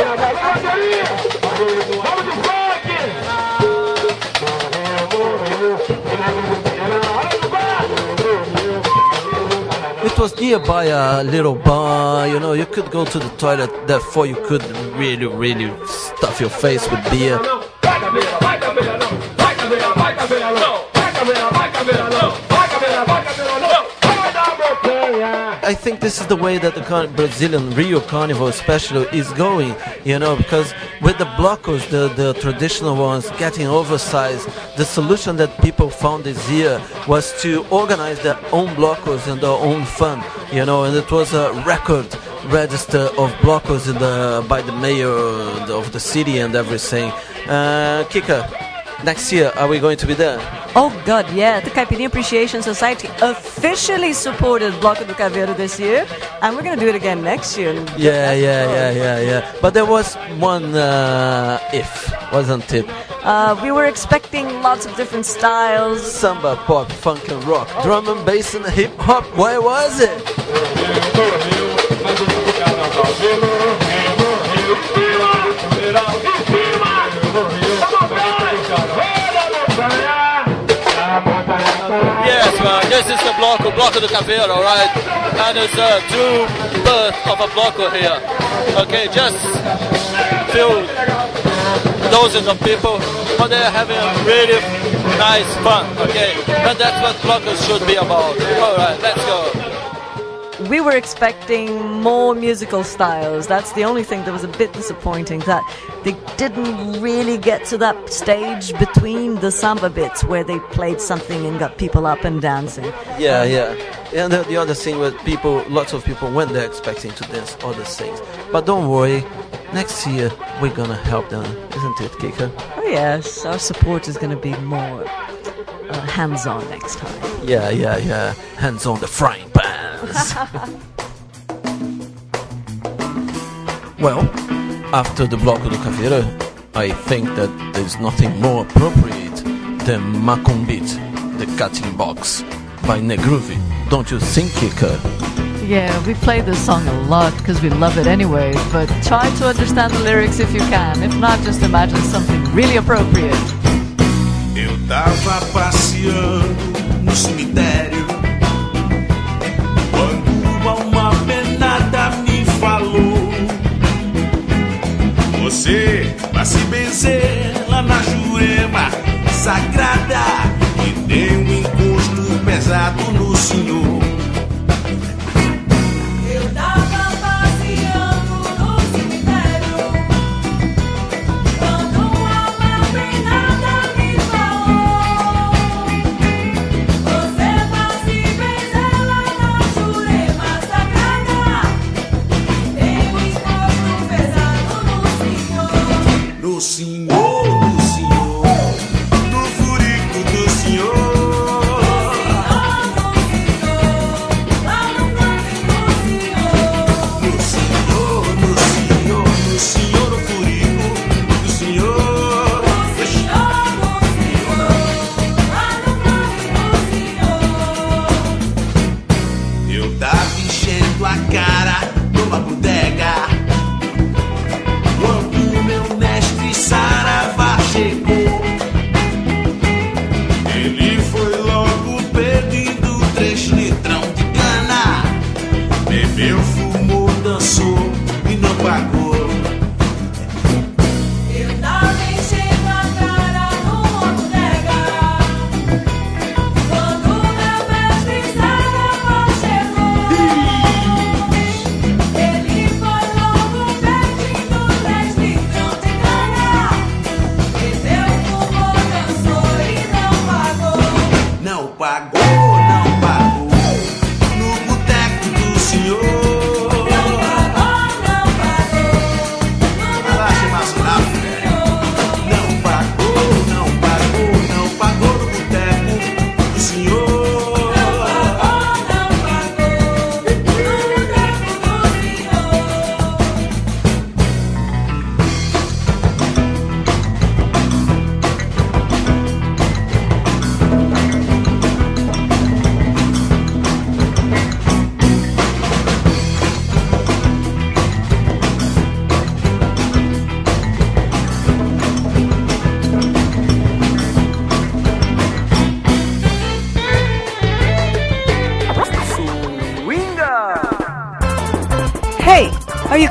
It was nearby a little bar, you know, you could go to the toilet, therefore you could really stuff your face with beer. I think this is the way that the Brazilian Rio Carnival especially is going, you know, because with the blocos, the traditional ones getting oversized, the solution that people found this year was to organize their own blocos and their own fun, you know, and it was a record register of blocos by the mayor of the city and everything. Kika, next year, are we going to be there? Oh God, yeah. The Caipirinha Appreciation Society officially supported Bloco do Caveiro this year, and we're going to do it again next year. Yeah. But there was one if, wasn't it? We were expecting lots of different styles. Samba, pop, funk and rock, drum and bass and hip hop. Where was it? Yes, man, this is the Bloco do Caveiro, right? And it's a true birth of a Bloco here. Okay, just feel dozens of people, but they're having a really nice fun, okay? And that's what Blocos should be about. Alright, let's go. We were expecting more musical styles. That's the only thing that was a bit disappointing, that they didn't really get to that stage between the samba bits where they played something and got people up and dancing. Yeah. And the other thing was lots of people went there expecting to dance other things. But don't worry, next year we're gonna help them, isn't it, Kika? Oh yes, our support is gonna be more hands-on next time. Yeah. Hands on the frying pans. Well, after the Bloco do Caveiro, I think that there's nothing more appropriate than Macumbit, the cutting box, by Negruvi. Don't you think, Kika? Yeah, we play this song a lot because we love it anyway, but try to understand the lyrics if you can. If not, just imagine something really appropriate. Eu tava passeando no cemitério quando uma penada me falou: você vai se benzer lá na Jurema Sagrada e tem um encosto pesado no senhor. Eu tava passeando no cemitério quando uma penada me falou: você vai se benzer lá na Jurema Sagrada e tem um encosto pesado no senhor. No senhor, no furico do senhor.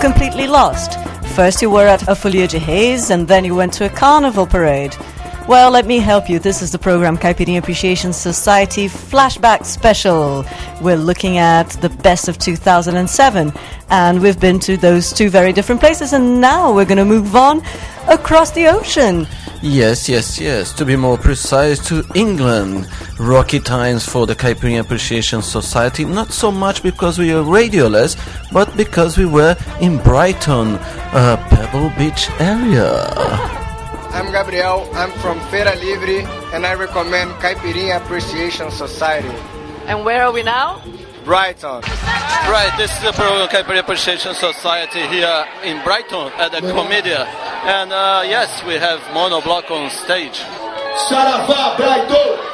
completely lost? First you were at a Folia de Reis and then you went to a carnival parade. Well, let me help you. This is the program Caipirinha Appreciation Society Flashback Special. We're looking at the best of 2007, and we've been to those two very different places, and now we're going to move on across the ocean. Yes. To be more precise, to England. Rocky times for the Caipirinha Appreciation Society, not so much because we are radioless, but because we were in Brighton, Pebble Beach area. I'm Gabriel, I'm from Feira Livre, and I recommend Caipirinha Appreciation Society. And where are we now? Brighton. Right, this is the program Caipirinha Appreciation Society here in Brighton at the Comedia. And yes, we have Monoblock on stage. Saravá, Brighton!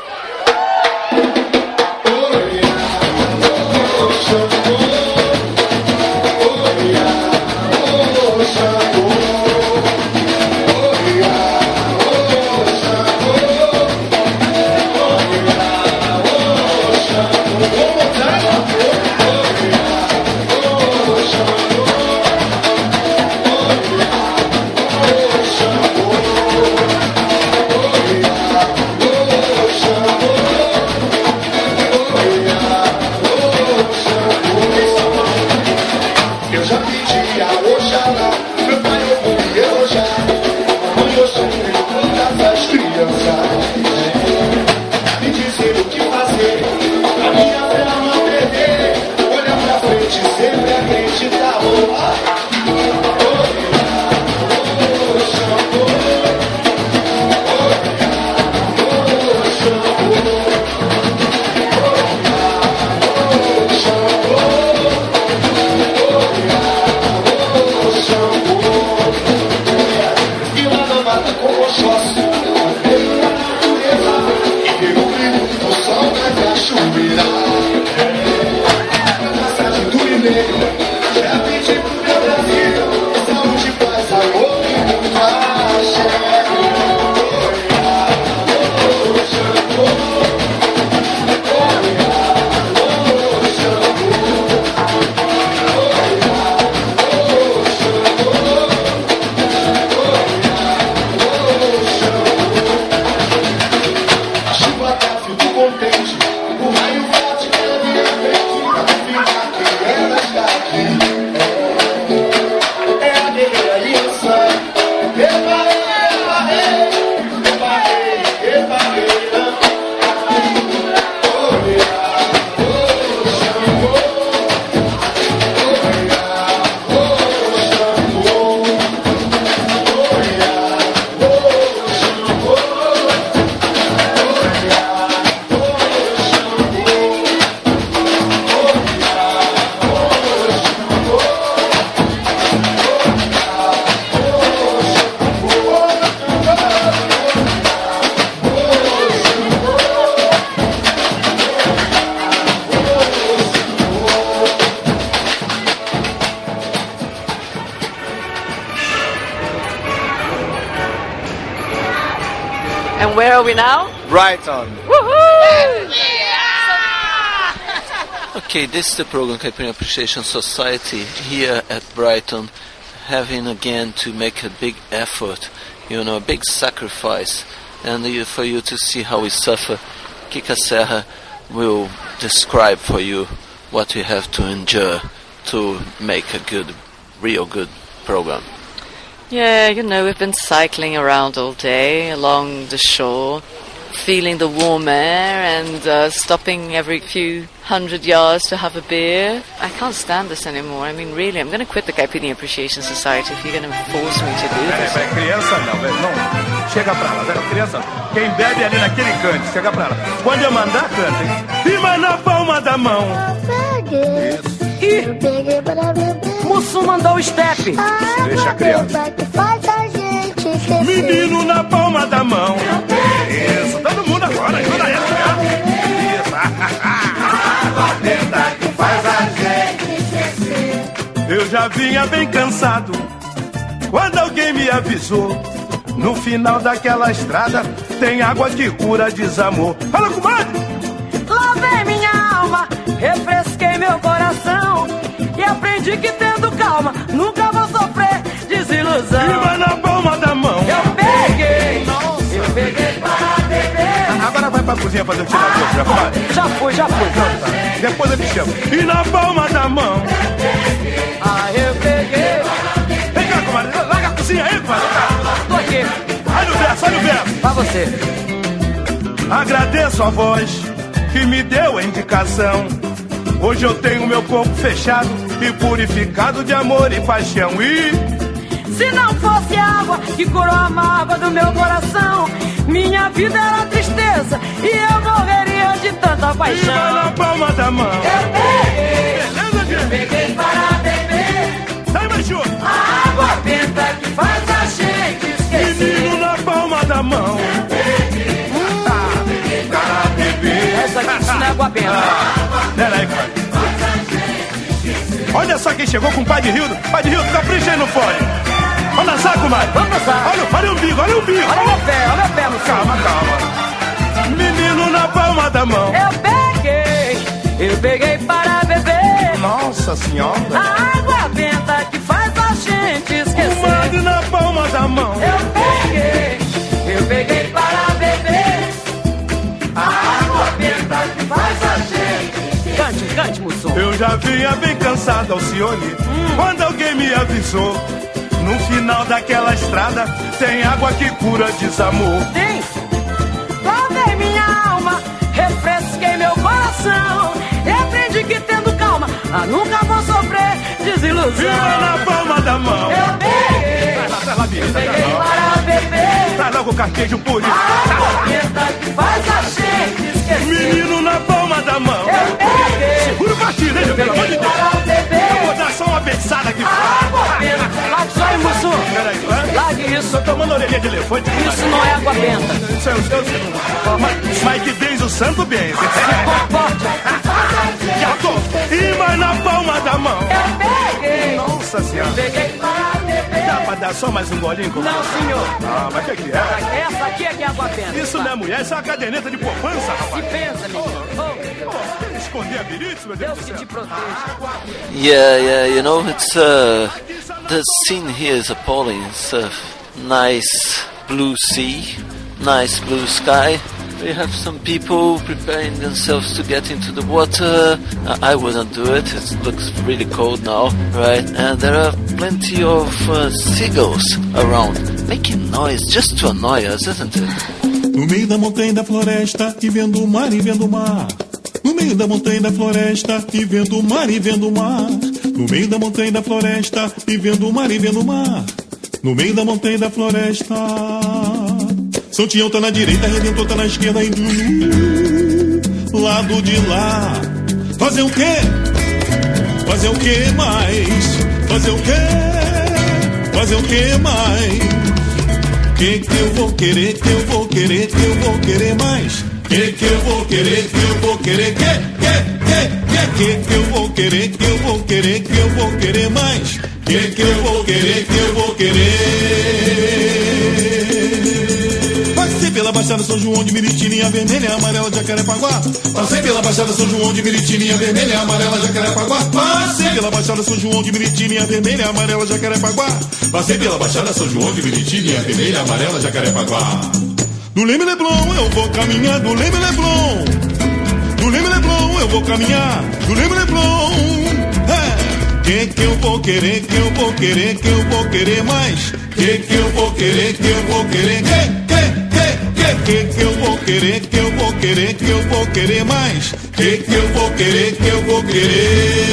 And where are we now? Brighton. Woohoo! Okay, this is the program Caipirinha Appreciation Society here at Brighton, having again to make a big effort, a big sacrifice, and for you to see how we suffer. Kika Serra will describe for you what we have to endure to make a real good program. Yeah, we've been cycling around all day along the shore, feeling the warm air and stopping every few 100 yards to have a beer. I can't stand this anymore. I mean, really, I'm going to quit the Caipirinha Appreciation Society if you're going to force me to do this. Vai, criança não, velho, não. Chega pra lá, velho, criança. Quem bebe ali naquele canto, chega pra lá. Quando eu mandar, canta, hein? Firma na palma da mão. Eu peguei pra beber. Mussum mandou o step. Deixa a criança. Que faz a gente esquecer. Menino na palma da mão. Isso, todo mundo agora, ajuda essa, Isso. Água benta que faz a gente esquecer. Eu já vinha bem cansado quando alguém me avisou. No final daquela estrada tem água que cura desamor. Fala, comadre! Lavei minha alma, refresquei meu coração. E aprendi que tendo calma nunca vou sofrer desilusão. E vai na palma da mão. Eu peguei para beber. Agora vai pra cozinha fazer o tirador, já vai? Já fui. Então tá. Depois eu te chamo. E na palma da mão. Ah, eu peguei. Vem cá, comadre. Larga a cozinha aí, comadre. Tô aqui. Olha o verso. Pra você. Agradeço a voz que me deu a indicação. Hoje eu tenho meu corpo fechado e purificado de amor e paixão. E se não fosse a água que curou a mágoa do meu coração, minha vida era tristeza e eu morreria de tanta paixão. E vai na palma da mão. Eu peguei. Beleza, gente? Eu peguei para beber. Sai, macho. A água benta que faz a gente esquecer. Menino na palma da mão. Para beber. Essa aqui isso não é água benta. Peraí, pai. Olha só quem chegou com o pai de Rildo. Pai de Rildo, capricha aí no fone. Vamos dançar, comadre. Vamos dançar. Olha o umbigo. Olha meu pé, no Calma. Menino na palma da mão. Eu peguei para beber. Nossa senhora. A água benta que faz a gente esquecer. Comadre na palma da mão. Eu peguei para beber. A água benta que faz a gente esquecer. Cante, moção. Eu já vinha bem cansado, Alcione, quando alguém me avisou. No final daquela estrada tem água que cura desamor. Tem. Lavei minha alma, refresquei meu coração. E aprendi que tendo calma, nunca vou sofrer desilusão. Viva na palma da mão. Eu peguei. Traz lá, Bia. Peguei para beber. Traz logo o carquejo puro. A água benta que faz a gente esquecer. Menino na palma da mão. Eu peguei. Segura o batido, pelo amor de Deus. Eu vou dar só uma beçada aqui Água benta. Largue isso aí, moço. Peraí, largue isso. Tô tomando orelhinha de elefante. Isso não é água benta. Isso é o seu. Mas que bens o santo bem. Já tô. E mais na palma da mão. Eu peguei. Nossa senhora. Peguei para beber. Dá pra dar só mais um golinho? Não, senhor. Ah, mas o que é? Essa aqui é que é água benta. Isso não é mulher, isso é uma caderneta de poupança, rapaz. Se pensa, menino. Esconder a birite, meu Deus do céu. Deus que te proteja. Yeah, you know, it's the scene here is appalling. It's a nice blue sea, nice blue sky. We have some people preparing themselves to get into the water. I wouldn't do it. It looks really cold now, right? And there are plenty of seagulls around, making noise just to annoy us, isn't it? No meio da montanha da floresta e vendo o mar e vendo o mar. No meio da montanha da floresta e vendo o mar e vendo o mar. No meio da montanha da floresta e vendo o mar e vendo o mar. No meio da montanha da floresta. São Tião tá na direita, Redentor tá na esquerda e do lado de lá. Fazer o quê? Fazer o quê mais? Fazer o quê? Fazer o quê mais? Que eu vou querer, que eu vou querer, que eu vou querer mais? Que eu vou querer, que eu vou querer, que eu vou querer, que eu vou querer, que eu vou querer mais? Que eu vou querer, que eu vou querer. Passei pela Baixada São João de Meritininha vermelha, amarela, Jacarepaguá. Passei pela Baixada São João de Meritininha vermelha, amarela, Jacarepaguá. Passei pela Baixada São João de Meritininha vermelha, amarela, Jacarepaguá. Passei pela Baixada São João de Meritininha vermelha, amarela, Jacarepaguá. Do Leme Leblon eu vou caminhar, do Leme Leblon. Do Leme Leblon eu vou caminhar, do Leme Leblon. Que eu vou querer, que eu vou querer, que eu vou querer mais? Que eu vou querer, que eu vou querer, que eu vou querer, que eu vou querer, que eu vou querer mais? Que eu vou querer, que eu vou querer.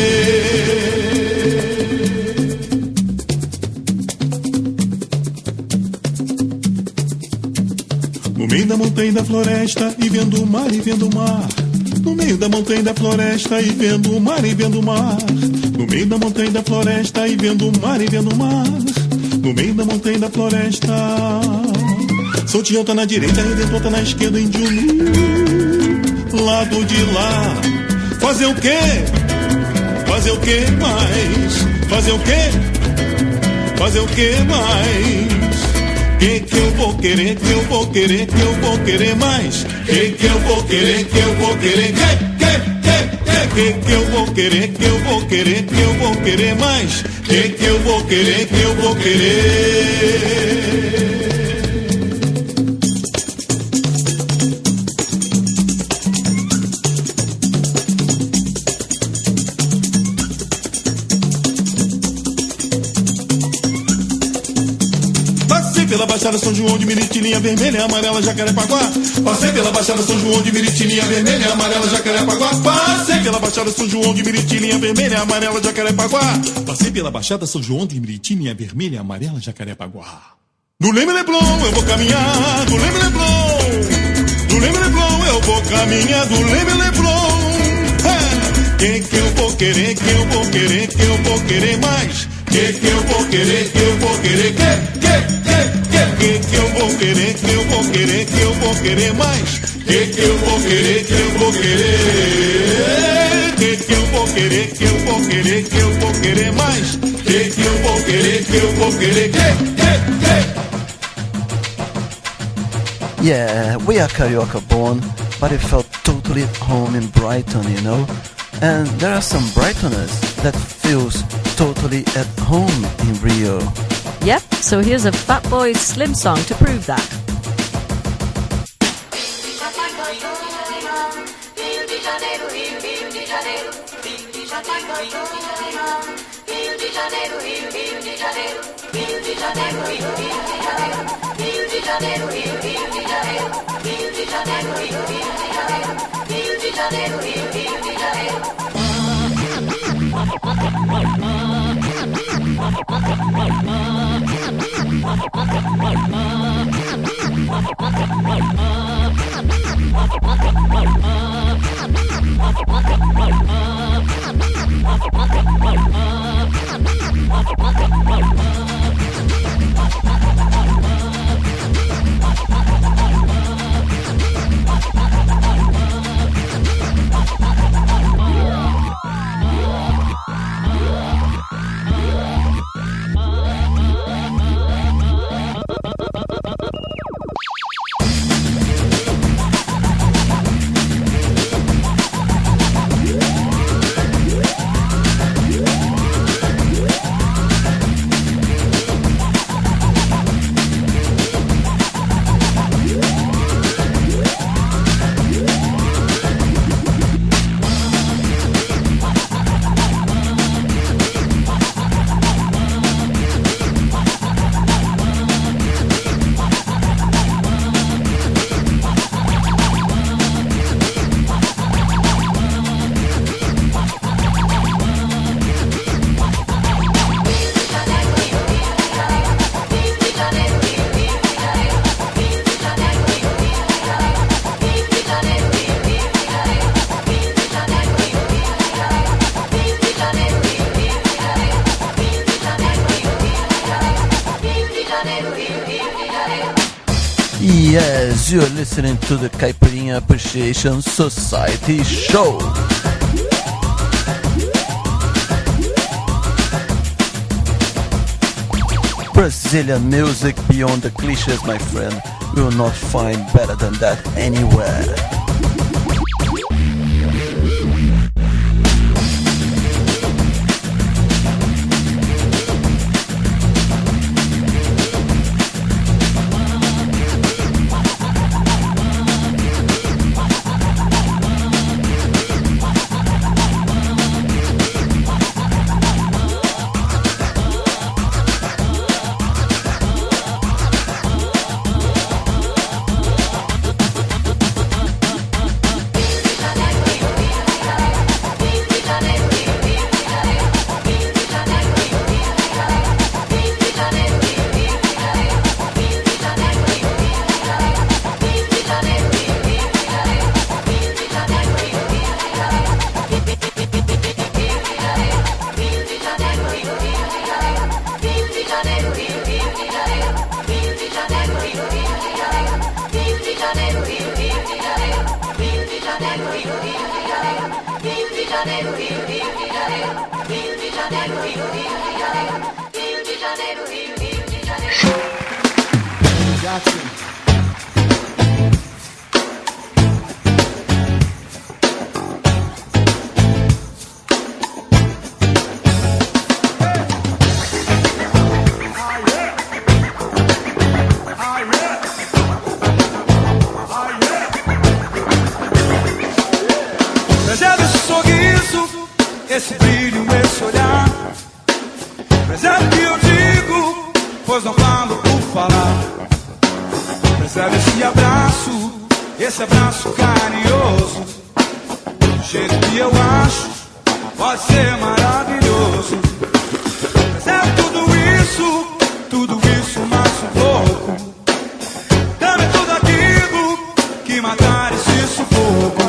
No meio da montanha da floresta e vendo o mar e vendo o mar. No meio da montanha da floresta e vendo o mar e vendo o mar. No meio da montanha da floresta e vendo o mar e vendo o mar. No meio da montanha da floresta. São Tião tá na direita, Redentor tá na esquerda, índio no lado de lá. Fazer o quê? Fazer o quê mais? Fazer o quê? Fazer o quê mais? Que eu vou querer, que eu vou querer, que eu vou querer mais? Que eu vou querer, que eu vou querer, que que eu vou querer, que eu vou querer, que eu vou querer mais? Que eu vou querer, que eu vou querer? Pela Baixada São João de Miritininha vermelha e amarela Jacarepaguá. Passei pela Baixada São João de Miritininha vermelha e amarela Jacarepaguá. Passei pela Baixada São João de Miritininha vermelha e amarela Jacarepaguá. Passei pela Baixada São João de Miritininha vermelha e amarela Jacarepaguá. Do Leme-Leblon eu vou caminhar, do Leme-Leblon. Do Leme-Leblon eu vou caminhar, do Leme-Leblon. Que eu vou querer, que eu vou querer, que eu vou querer mais? Que eu vou querer, que eu vou querer, que eu vou querer, que eu vou querer, que eu vou querer mais? Que eu vou querer, que eu vou querer, que eu vou querer, que eu vou querer, que eu vou querer mais? Que eu vou querer, que eu vou querer, Yeah, we are Carioca born, but I felt totally at home in Brighton, you know? And there are some Brightoners that feels totally at home in Rio. Yep, so here's a Fatboy Slim song to prove that. Yes, you're listening to the Caipirinha Appreciation Society show. Brazilian music beyond the cliches, my friend. You will not find better than that anywhere. esse brilho, esse olhar. Preserve o que eu digo, pois não falo por falar. Preserve esse abraço carinhoso. Do jeito que eu acho, pode ser maravilhoso. Preserve tudo isso mais um pouco. Dá-me tudo aquilo que matar esse sufoco.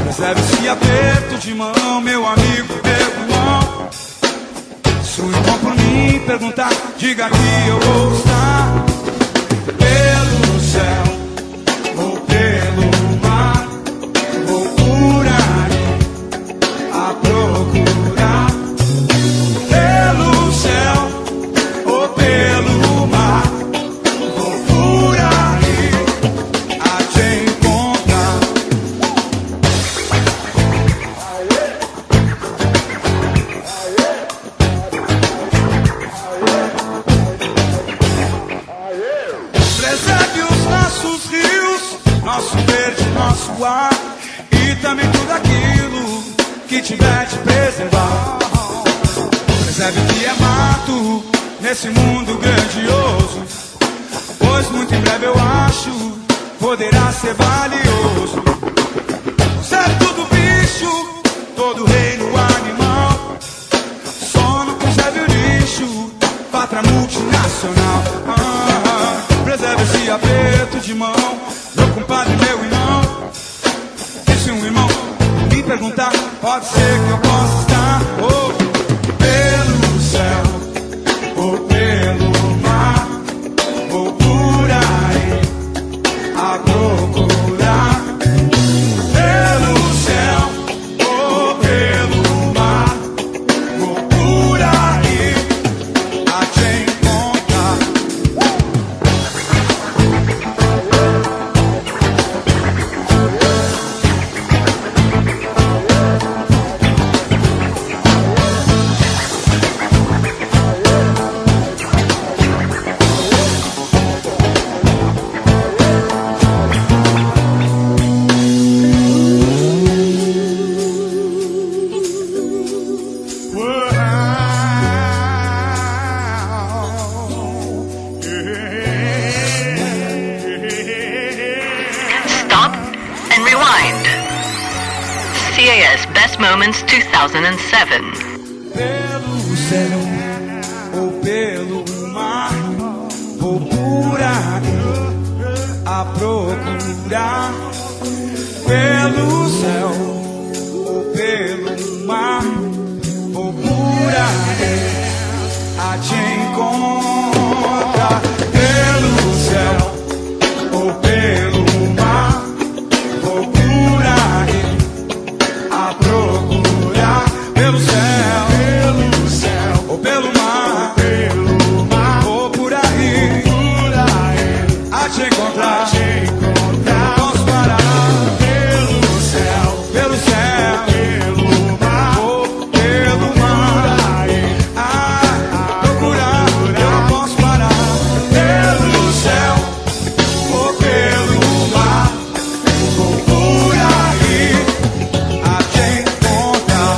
Preserve esse aperto de mão, meu amigo, meu irmão. Se o irmão por mim perguntar, diga que eu vou estar pelo céu ou pelo mar, vou por aí a procurar. Pelo céu ou pelo mar, vou por aí a te encontrar. Preserve os nossos rios, nosso verde, nosso ar, e também tudo aquilo que tiver de preservar. Preserve o que é mato nesse mundo grandioso, pois muito em breve eu acho poderá ser valioso. Preserve todo bicho, todo reino animal, só não conserve o lixo, pátria multinacional. Preserve esse aperto de mão, meu compadre, meu irmão. E se um irmão me perguntar, pode ser que eu possa estar pelo céu ou pelo mar, vou por aí a procurar. Pelo céu ou pelo mar, vou por aí a te encontrar. Stop and rewind. CAS Best Moments 2007. Pelo céu ou pelo mar, vou por aí a procurar. Pelo céu ou pelo mar, vou por aí a te encontrar. Pelo céu ou pelo mar, vou por aí a procurar. Pelo céu ou pelo mar, vou por aí a te encontrar. Posso parar pelo céu, pelo mar, vou pelo mar a procurar. Eu posso parar pelo céu ou pelo mar, vou por aí a te encontrar.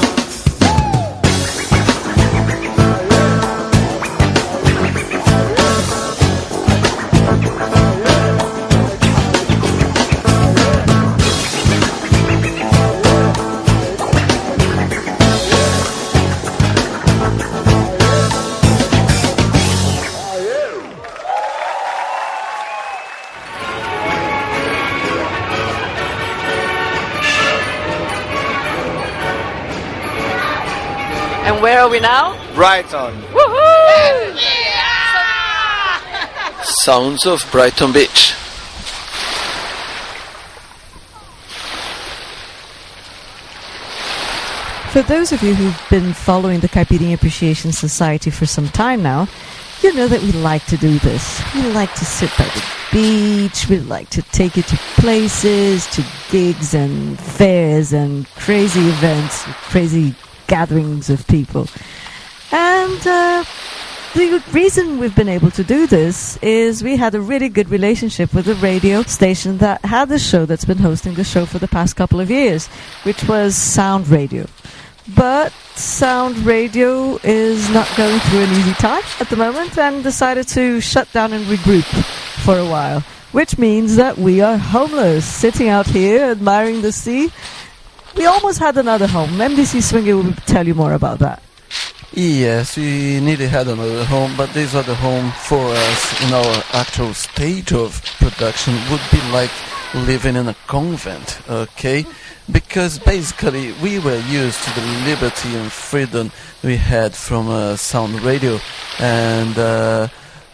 And where are we now? Brighton. Woohoo! Sounds of Brighton Beach. For those of you who've been following the Caipirinha Appreciation Society for some time now, you know that we like to do this. We like to sit by the beach, we like to take you to places, to gigs and fairs and crazy events, crazy gatherings of people. And the reason we've been able to do this is we had a really good relationship with a radio station that had a show that's been hosting the show for the past couple of years, which was Sound Radio. but Sound Radio is not going through an easy time at the moment and decided to shut down and regroup for a while, which means that we are homeless, sitting out here admiring the sea. We almost had another home. MDC Swinger will tell you more about that. Yes, we nearly had another home, but this other home for us in our actual stage of production would be like living in a convent, okay? Because basically we were used to the liberty and freedom we had from Sound Radio and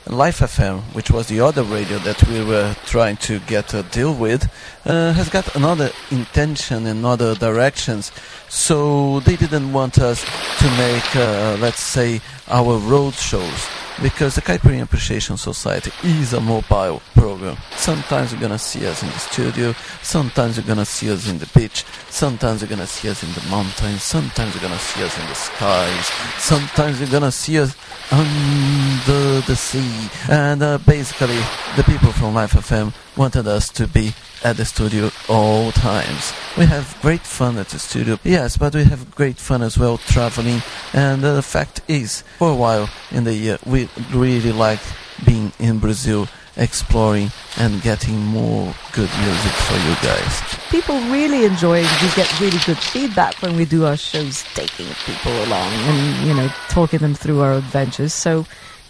Life FM, which was the other radio that we were trying to get a deal with, has got another intention and other directions. So they didn't want us to make, let's say, our road shows, because the Caipirinha Appreciation Society is a mobile program. Sometimes you're gonna see us in the studio, sometimes you're gonna see us in the beach, sometimes you're gonna see us in the mountains, sometimes you're gonna see us in the skies, sometimes you're gonna see us under the sea. And basically the people from Life FM wanted us to be at the studio all times. We have great fun at the studio, yes, but we have great fun as well traveling. And the fact is, for a while in the year, we really like being in Brazil, exploring and getting more good music for you guys. People really enjoy it. We get really good feedback when we do our shows, taking people along and, you know, talking them through our adventures. So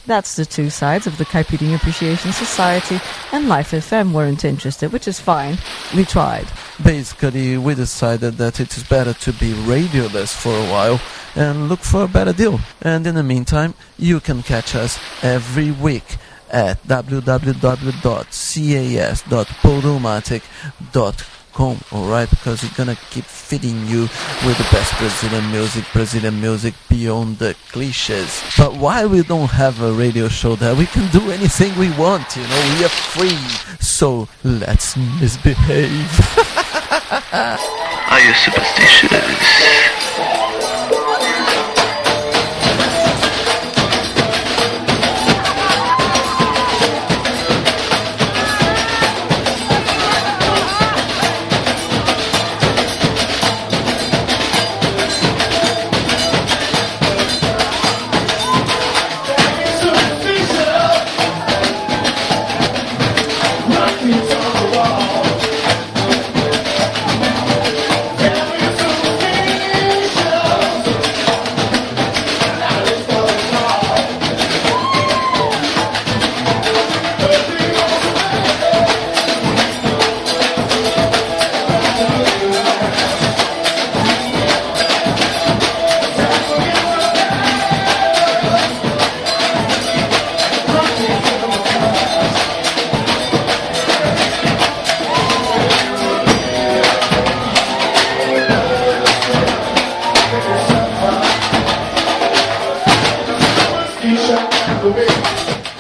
that's the two sides of the Caipirinha Appreciation Society, and Life FM weren't interested, which is fine. We tried. Basically, we decided that it is better to be radioless for a while and look for a better deal. And in the meantime, you can catch us every week at www.cas.podomatic.com, alright? Because we're gonna keep feeding you with the best Brazilian music beyond the cliches. But while we don't have a radio show there, we can do anything we want, you know, we are free. So let's misbehave. Are you superstitious?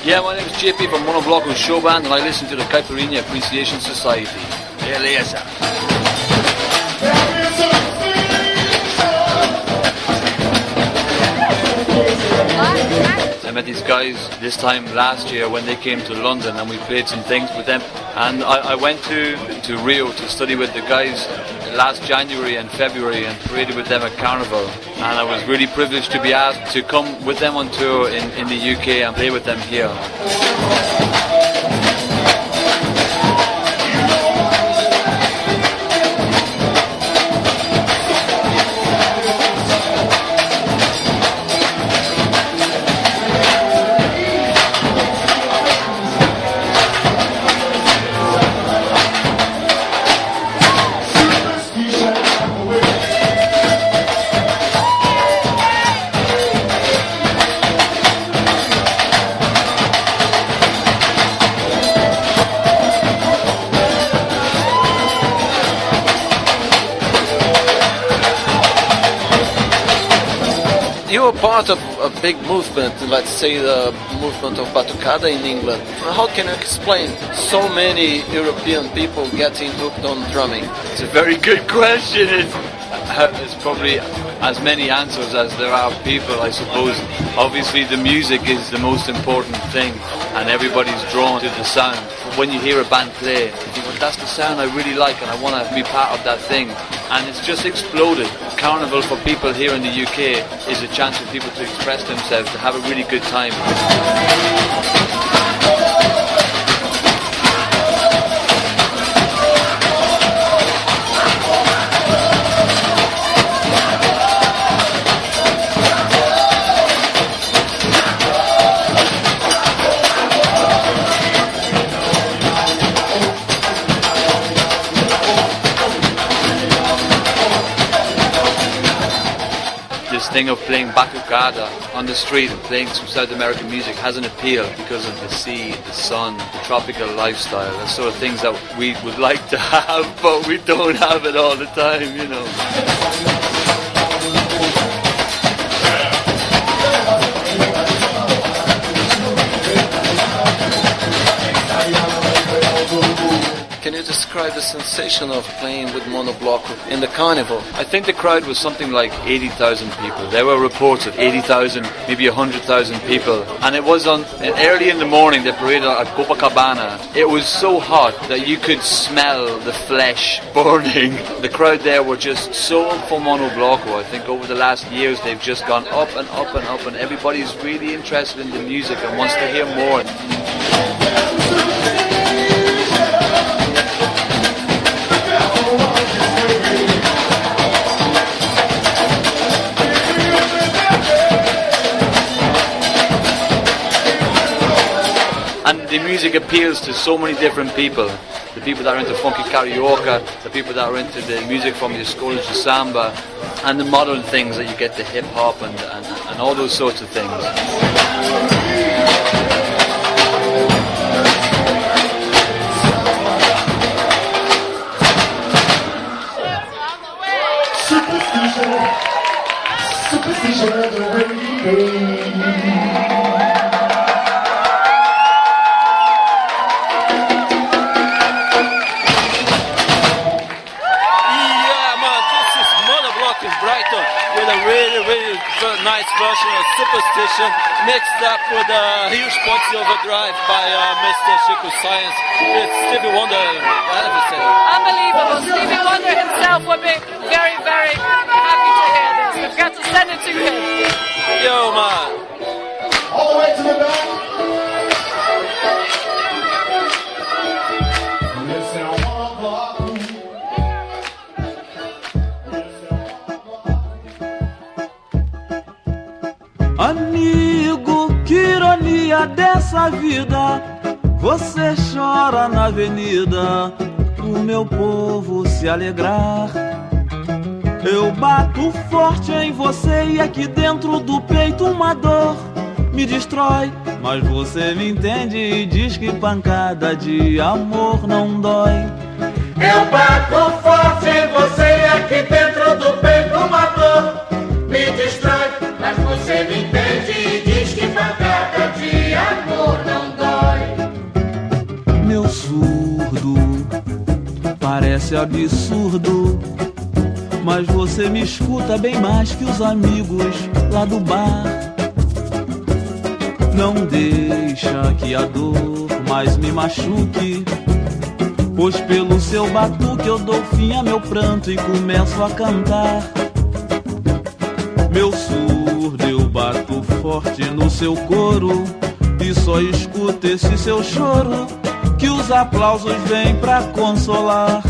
Yeah, my name is JP from Monobloco Show Band, and I listen to the Caipirinha Appreciation Society. Beleza. I met these guys this time last year when they came to London, and we played some things with them. And I went to Rio to study with the guys last January and February and paraded with them at Carnival. And I was really privileged to be asked to come with them on tour in the UK and play with them here. You were part of a big movement, let's say the movement of Batucada in England. How can you explain so many European people getting hooked on drumming? It's a very good question. There's probably as many answers as there are people, I suppose. Obviously the music is the most important thing and everybody's drawn to the sound. When you hear a band play, you think, well, that's the sound I really like and I want to be part of that thing. And it's just exploded. Carnival for people here in the UK is a chance for people to express themselves, to have a really good time. Thing of playing batucada on the street and playing some South American music has an appeal because of the sea, the sun, the tropical lifestyle, the sort of things that we would like to have, but we don't have it all the time, you know. Can you describe the sensation of playing with Monobloco in the carnival? I think the crowd was something like 80,000 people. There were reports of 80,000, maybe 100,000 people. And it was on early in the morning, the parade at Copacabana. It was so hot that you could smell the flesh burning. The crowd there were just so up for Monobloco. I think over the last years they've just gone up and up and up, and everybody's really interested in the music and wants to hear more. And the music appeals to so many different people. The people that are into funky carioca, the people that are into the music from the escolas de samba, and the modern things that you get, the hip hop and all those sorts of things. Nice version of Superstition mixed up with a huge Ponzi Overdrive by Mr. Chico Science. It's Stevie Wonder, unbelievable. Stevie Wonder himself would be very, very happy to hear this. We've got to send it to him. Yo, man. All the way to the back. Amigo, que ironia dessa vida. Você chora na avenida, o meu povo se alegrar. Eu bato forte em você e aqui dentro do peito uma dor me destrói. Mas você me entende e diz que pancada de amor não dói. Eu bato forte em você e aqui dentro do peito uma dor me destrói. Mas você me entende e diz que pancada de amor não dói. Meu surdo parece absurdo, mas você me escuta bem mais que os amigos lá do bar. Não deixa que a dor mais me machuque, pois pelo seu batuque eu dou fim a meu pranto e começo a cantar. Meu surdo, eu bato forte no seu coro e só escuto esse seu choro, que os aplausos vêm pra consolar.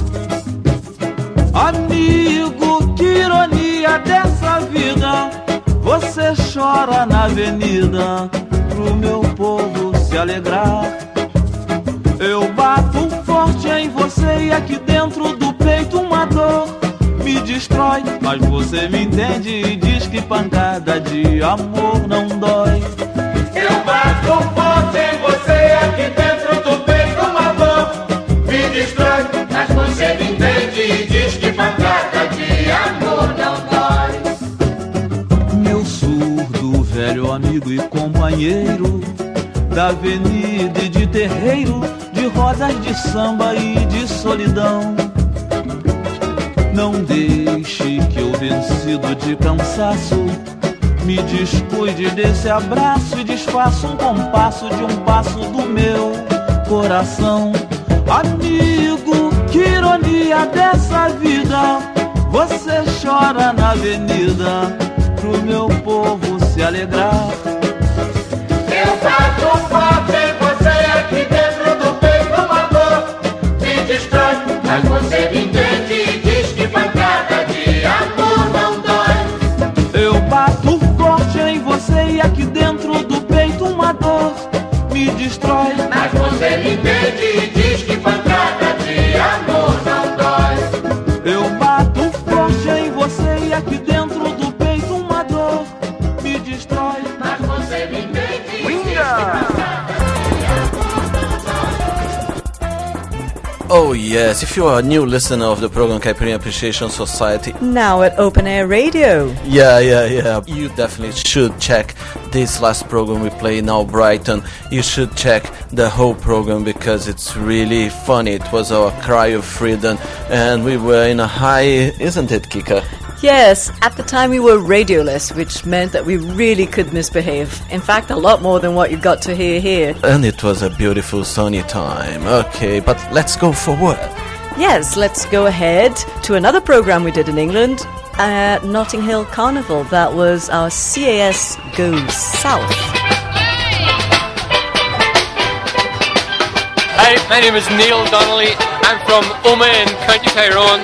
Amigo, que ironia dessa vida. Você chora na avenida pro meu povo se alegrar. Eu bato forte em você e aqui dentro do peito uma dor me destrói. Mas você me entende e diz que pancada de amor não dói. Eu bato forte em você e aqui dentro do peito uma dor me destrói. Mas você me entende e diz que pancada de amor não dói. Meu surdo, velho amigo e companheiro da avenida e de terreiro, de rodas de samba e de solidão. Não deixe que eu, vencido de cansaço, me descuide desse abraço e desfaça um compasso de um passo do meu coração. Amigo, que ironia dessa vida, você chora na avenida pro meu povo se alegrar. Eu bato forte em você aqui dentro do peito, uma dor me destrói, mas você me entende e diz que pancada de amor não dói. Eu bato forte em você e aqui dentro do peito uma dor me destrói, mas você me entende e diz que pancada de amor não dói. Eu bato forte em você e aqui dentro do peito uma dor me destrói, mas você me entende e diz que Oh yes, if you are a new listener of the program Caipirinha Appreciation Society, Now at Open Air Radio. yeah, you definitely should check this last program we play now, Brighton. You should check the whole program because it's really funny. It was our cry of freedom and we were in a high, isn't it, Kika? Yes, at the time we were radioless, which meant that we really could misbehave. In fact, a lot more than what you got to hear here. And it was a beautiful sunny time. Okay, but let's go forward. Yes, let's go ahead to another program we did in England at Notting Hill Carnival. That was our CAS Goes South. Hi, my name is Neil Donnelly. I'm from Omagh in County Tyrone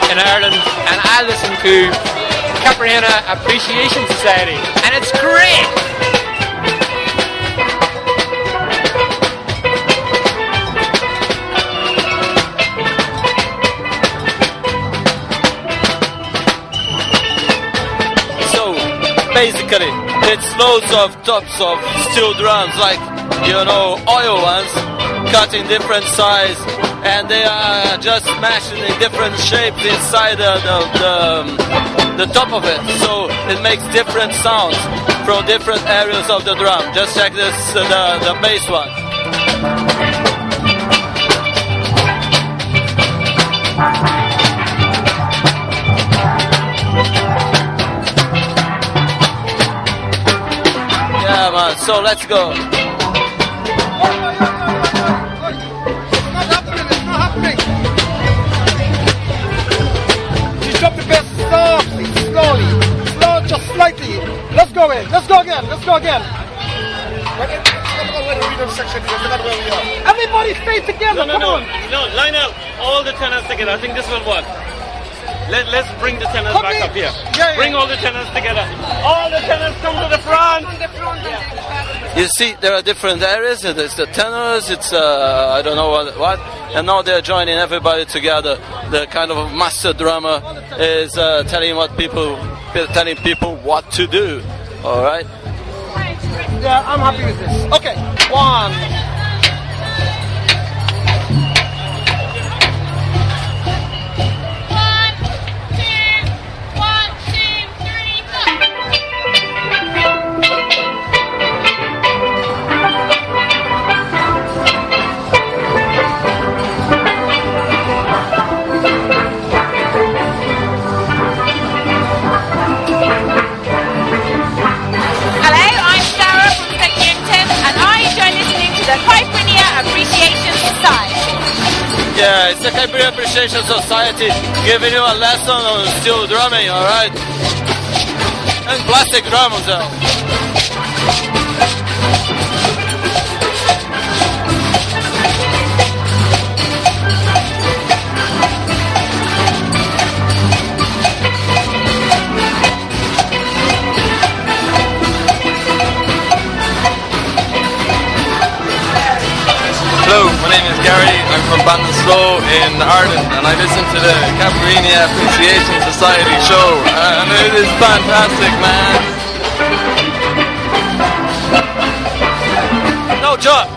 in Ireland, and I listen to Caipirinha Appreciation Society, and it's great! So, basically, it's loads of tops of steel drums, like, oil ones, cut in different size, and they are just smashed in different shapes inside the top of it, so it makes different sounds from different areas of the drum. Just check this, the bass one. Yeah, man, so let's go. Drop the bass softly, slowly, just slightly. Let's go in. Let's go again. Everybody stay together. Come on. No, line up all the tenors together. I think this will work. Let's bring the tenors back up here. Bring all the tenors together. All the tenors come to the front. You see, there are different areas. There's the tenors, it's I don't know what, and now they're joining everybody together. The kind of master drummer is telling people what to do. All right. Yeah, I'm happy with this. Okay, 1. Yeah, it's the Caipirinha Appreciation Society giving you a lesson on steel drumming, alright? And plastic drum as well. Hello, my name is Gary. I'm from Ballinasloe in Ireland, and I listen to the Caipirinha Appreciation Society show, and it is fantastic, man. No, John.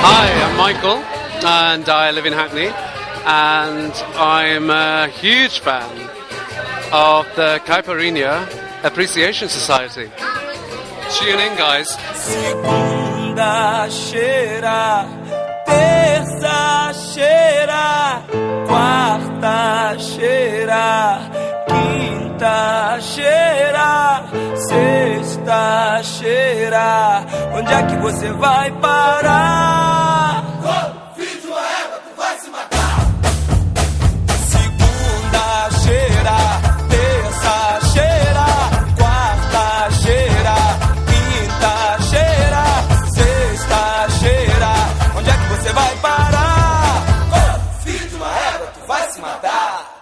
Hi, I'm Michael, and I live in Hackney. And I'm a huge fan of the Caipirinha Appreciation Society. Tune in, guys. Segunda cheira, terça cheira, quarta cheira, quinta cheira, sexta cheira. Onde é que você vai parar? Filho de uma égua, tu vai se matar. Segunda cheira, terça cheira, quarta cheira, quinta cheira, sexta cheira. Onde é que você vai parar? Filho de uma égua, tu vai se matar.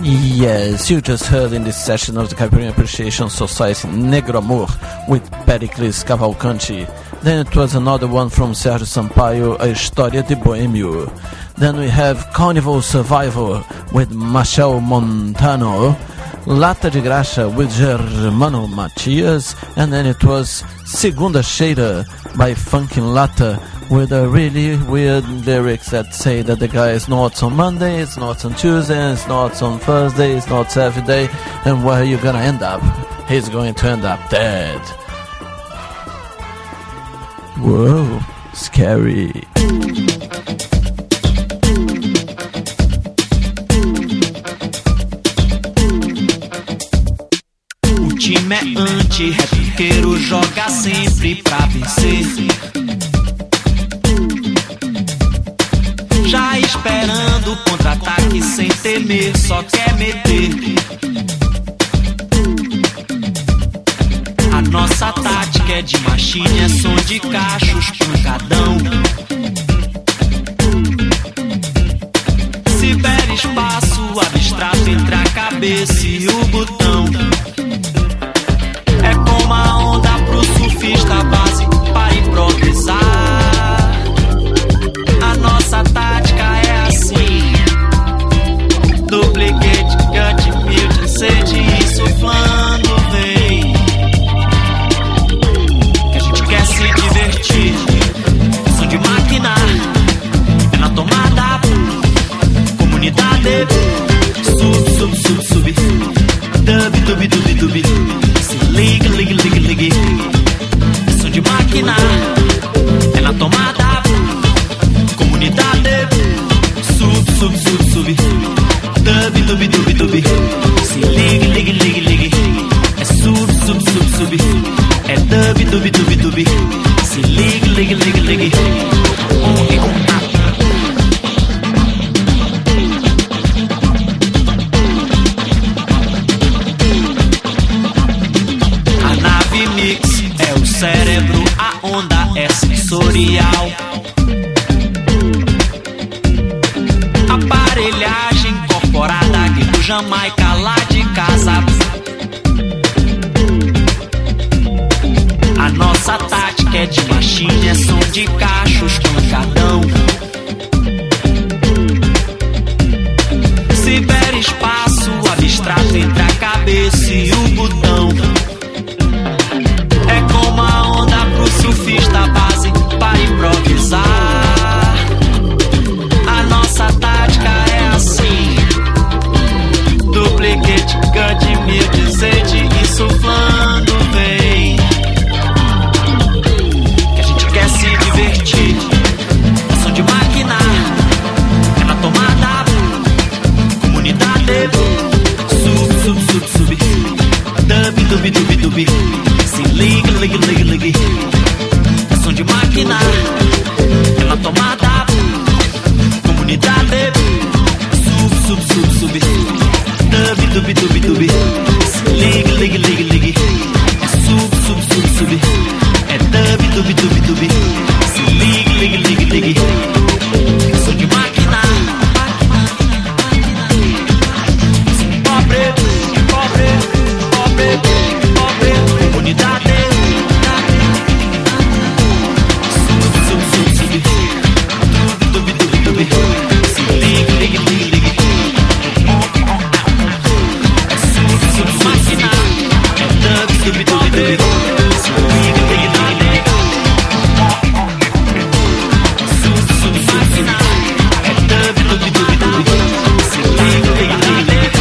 Yes, you just heard in this session of the Caipirinha Appreciation Society Negro Amor with Pericles Cavalcanti. Then it was another one from Sérgio Sampaio, A História de Boêmio. Then we have Carnival Survival with Machel Montano, Lata de Graxa with Germano Matias, and then it was Segunda Cheira by Funkin' Lata with a really weird lyrics that say that the guy is not on Monday, it's not on Tuesday, it's not on Thursday, it's not Saturday, and where are you gonna end up? He's going to end up dead. Whoa, scary. O time é anti-repiqueiro, joga sempre pra vencer. Já esperando o contra-ataque sem temer, só quer meter. A nossa tática é de machine, é som de cachos, pancadão. Se der espaço, abstrato entre a cabeça e o botão. É como a onda pro surfista base para improvisar. A nossa tática é assim: duplicate, cut, mute, sede e suflando vem. Que a gente quer se divertir. Som de máquina é na tomada. Comunidade sub, sub, sub, sub. Dub, dub, dub, dub. Se liga, liga, liga, liga. Som de máquina é na tomada. Comunidade sub, sub, sub, sub. Dub, dub, dub, dub. Se ligue, ligue, ligue, ligue. É sub, sub, sub, sub. É dub, dub, dub, dub. Se ligue, ligue, ligue, ligue. A nave mix é o cérebro, a onda é sensorial. Aparelhagem incorporada aqui do Jamaica, lá de casa. A nossa tática é de machine, é som de cachos, pancadão. Se der espaço, abstrato entre a cabeça e o botão. dub. Se liga, liga, liga, liga. É som de máquina, é na tomada. Comunidade, sub, sub, sub, sub. Dub, dub, dub, dub. Se liga, liga, liga, liga. É sub, sub, sub, sub. É dub, dub, dub, dub. Se liga, liga, liga, liga. É som de máquina. Pobre, pobre, pobre, pobre. Comunidade. Sub, sub, sub, sub. Dub, dub, dub, dub. Se liga, liga, liga, liga. É sub, sub, máquina. É dub, dub, dub, dub. Se liga, liga, liga. Sub, sub, máquina. É dub, dub, dub, dub. Se liga, liga, liga.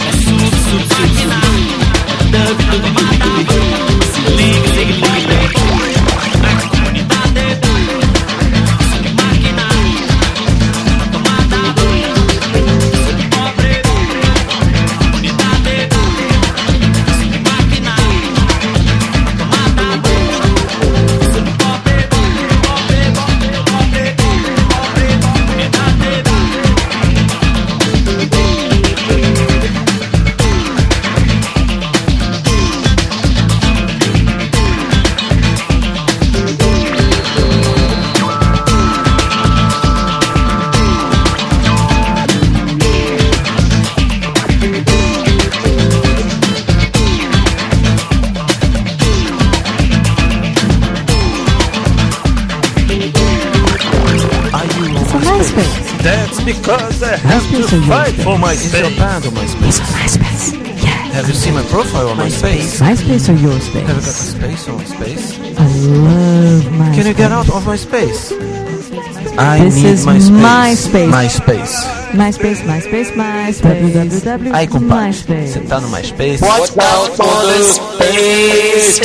É sub, sub, máquina. É dub, dub, dub, dub. Se liga, liga, liga. That's because I have to fight for my space. Is your band on MySpace? It's on MySpace. Yeah. Have you seen my profile on MySpace? MySpace or your space? Have you got a space on MySpace? I love MySpace. Can you get out of MySpace? This is MySpace. MySpace. MySpace, MySpace, MySpace. www. Aí, compadre, MySpace. você tá no MySpace? Watch out for the Space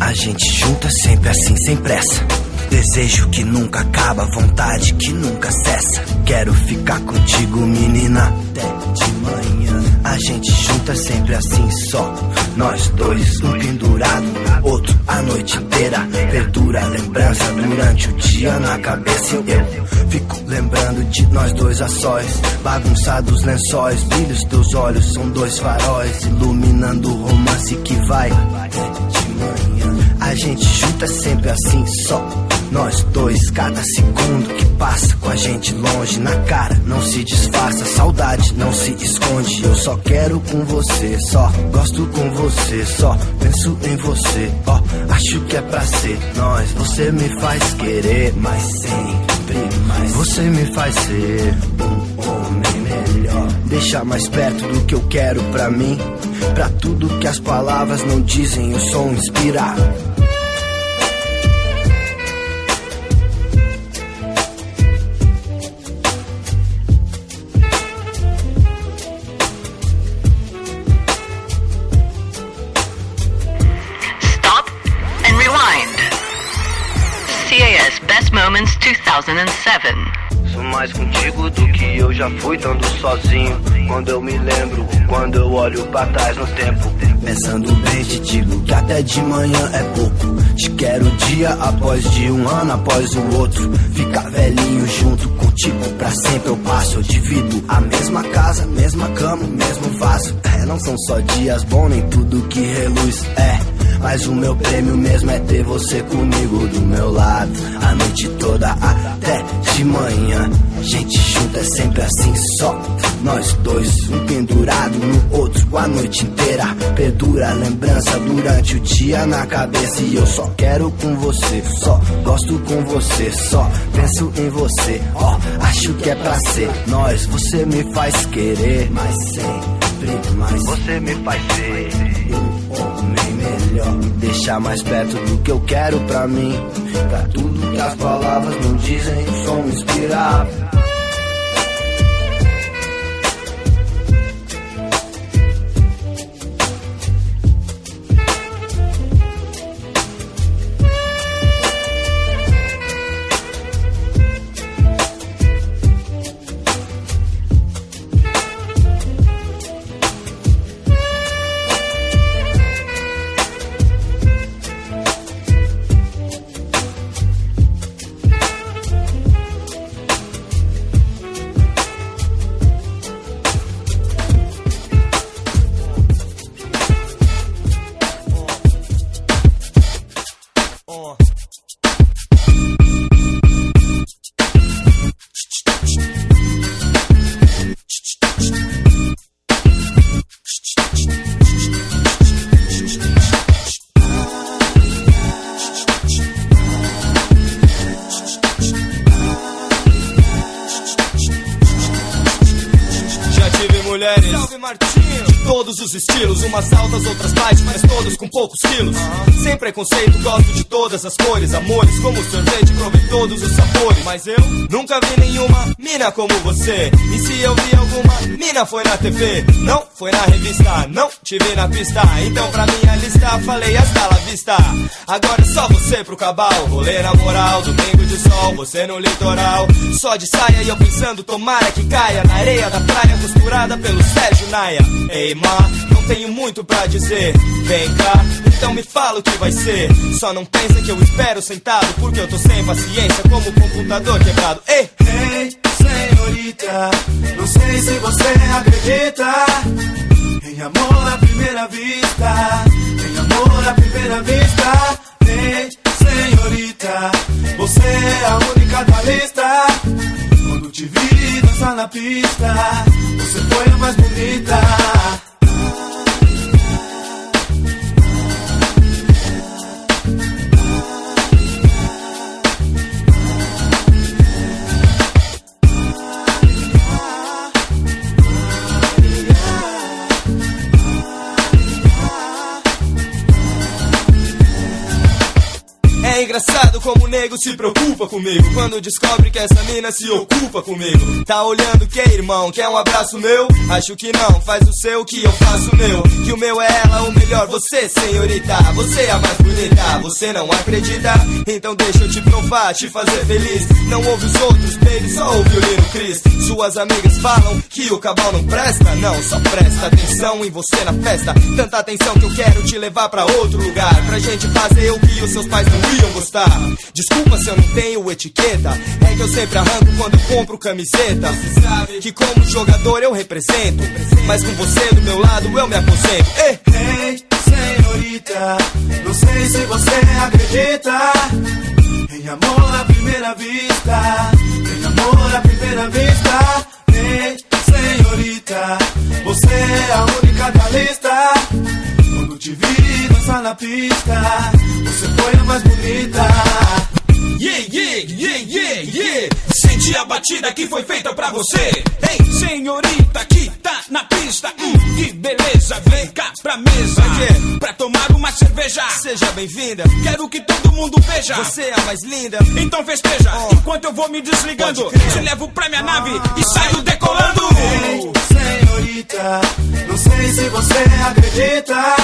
A gente junta sempre assim, sem pressa. Desejo que nunca acaba, vontade que nunca cessa. Quero ficar contigo, menina, até de manhã. A gente junta sempre assim só, nós dois, um pendurado, outro a noite inteira. Perdura a lembrança durante o dia na cabeça. Eu fico lembrando de nós dois a sós, bagunçados lençóis. Brilhos teus olhos são dois faróis, iluminando o romance que vai até de manhã. A gente junta sempre assim só, nós dois, cada segundo que passa com a gente longe, na cara não se disfarça, saudade não se esconde. Eu só quero com você, só gosto com você, só penso em você, ó, acho que é pra ser nós. Você me faz querer, mas sempre mais. Você me faz ser um homem melhor, deixar mais perto do que eu quero pra mim, pra tudo que as palavras não dizem, o som inspira. CAS Best Moments 2007. Sou mais contigo do que eu já fui, estando sozinho. Quando eu me lembro, quando eu olho pra trás no tempo, pensando bem te digo que até de manhã é pouco. Te quero dia após dia, um ano após o outro. Ficar velhinho junto contigo pra sempre eu passo. Eu divido a mesma casa, mesma cama, mesmo vaso. Não são só dias bons, nem tudo que reluz. Mas o meu prêmio mesmo é ter você comigo do meu lado, a noite toda até de manhã. A gente junto é sempre assim só, nós dois, um pendurado no outro a noite inteira. Perdura a lembrança durante o dia na cabeça. E eu só quero com você, só gosto com você, só penso em você, ó, acho que é pra ser nós. Você me faz querer, mas sempre mais. Você me faz ser um homem melhor, melhor me deixar mais perto do que eu quero pra mim. Pra tudo que as palavras não dizem, o som me inspira. De todos os estilos, umas altas, outras baixas, mas todas com poucos quilos. Sem preconceito, gosto de todas as cores. Amores como sorvete, provei todos os sabores. Mas eu nunca vi nenhuma mina como você. E se eu vi alguma mina foi na TV, não foi na revista, não te vi na pista. Então pra minha lista falei hasta la vista. Agora é só você pro cabal, rolê na moral, domingo de sol, você no litoral. Só de saia e eu pensando, tomara que caia na areia da praia, costurada pelo Sérgio Naia. Ei, ma, não tenho muito pra dizer. Vem cá, então me fala o que vai ser. Só não pensa que eu espero sentado, porque eu tô sem paciência como computador quebrado. Ei, ei, senhorita, não sei se você acredita em amor à primeira vista. Em amor à primeira vista. Ei, senhorita, você é a única da lista. Quando te vi dançar na pista, você foi a mais bonita. É engraçado como o nego se preocupa comigo quando descobre que essa mina se ocupa comigo. Tá olhando que, irmão? Quer um abraço meu? Acho que não, faz o seu que eu faço o meu. Que o meu é ela, o melhor, você, senhorita. Você é a mais bonita, você não acredita? Então deixa eu te provar, te fazer feliz. Não ouve os outros, baby, só ouve o Lino Chris. Suas amigas falam que o cabal não presta. Não, só presta atenção em você na festa. Tanta atenção que eu quero te levar pra outro lugar, pra gente fazer o que os seus pais não iam gostar. Desculpa se eu não tenho etiqueta, é que eu sempre arranco quando eu compro camiseta. Você sabe que como jogador eu represento, mas com você do meu lado eu me aposento. Ei, ei, senhorita, não sei se você acredita em amor à primeira vista. Em amor à primeira vista. Ei, senhorita, você é a única da lista. Quando te vi dançar na pista, você foi a mais bonita. Yeah, yeah, yeah, yeah, yeah. Sente a batida que foi feita pra você. Ei, senhorita que tá na pista, que beleza, vem cá pra mesa pra tomar uma cerveja. Seja bem-vinda, quero que todo mundo veja. Você é a mais linda, então festeja enquanto eu vou me desligando. Te levo pra minha nave e saio decolando. Ei, senhorita, não sei se você acredita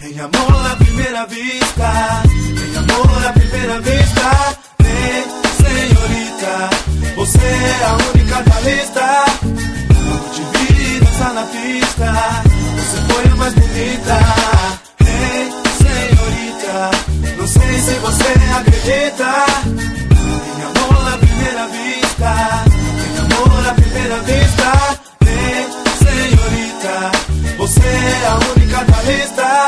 em amor à primeira vista. Em amor à primeira vista. Ei, senhorita, você é a única da lista. Quando te vi dançar na pista, você foi a mais bonita. Ei, senhorita, não sei se você acredita em amor à primeira vista. Em amor à primeira vista. Ei, senhorita, você é a única da lista.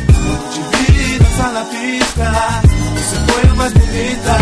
Quando te vi dançar na pista, você foi a mais bonita.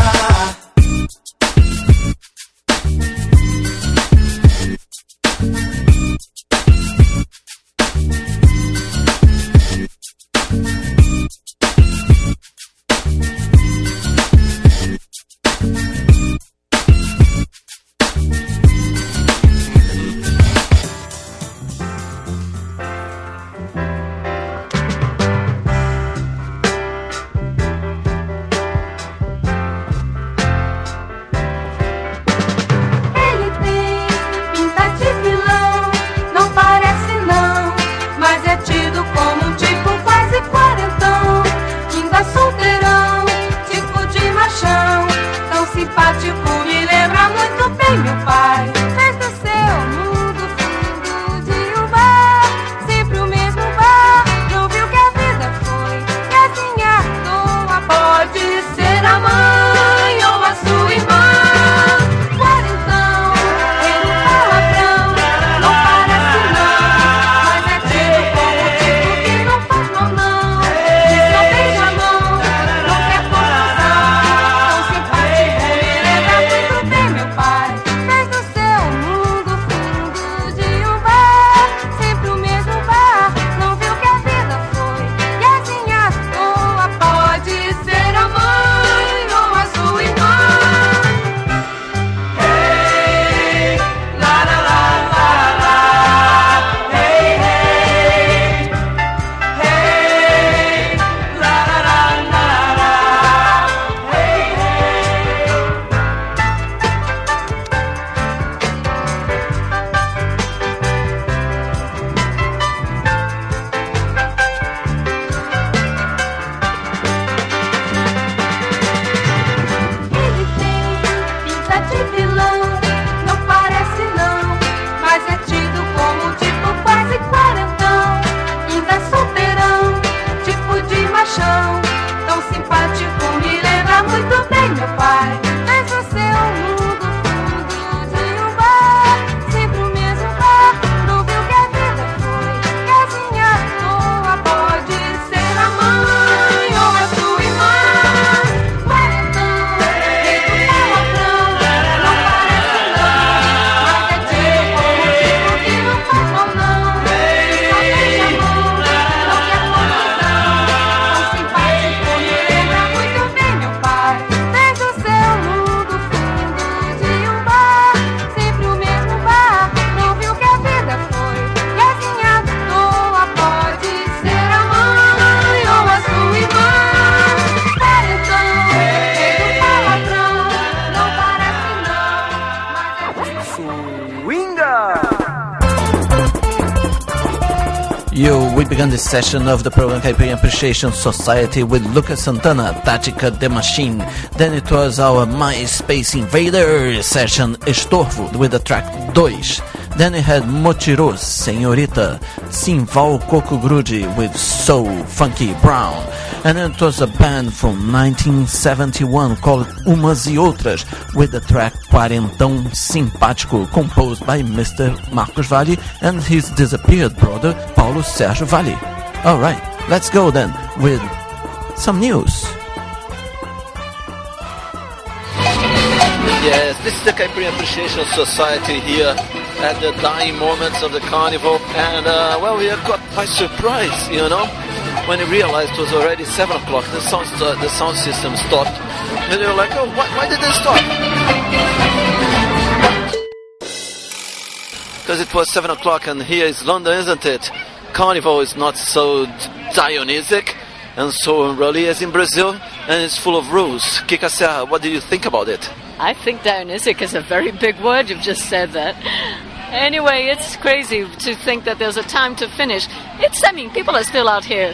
We began this session of the program Caipirinha Appreciation Society with Lucas Santana, Tática The Machine. Then it was our MySpace Invaders session, Estorvo, with the track 2. Then we had Mochiros, Senhorita, Simval Coco Grude with Soul Funky Brown. And then it was a band from 1971 called Umas e Outras with the track Quarentão Simpático, composed by Mr. Marcos Valle and his disappeared brother Paulo Sérgio Valle. Alright, let's go then with some news. Yes, this is the Caipirinha Appreciation Society here at the dying moments of the carnival, and well, we are caught by surprise, you know, when we realized it was already 7 o'clock. The sound system stopped, and they were like, "Oh, why did they stop?" Because it was 7 o'clock, and here is London, isn't it? Carnival is not so Dionysic and so unruly as in Brazil, and it's full of rules. Kika Serra, what do you think about it? I think Dionysic is a very big word. You've just said that. Anyway, it's crazy to think that there's a time to finish. People are still out here,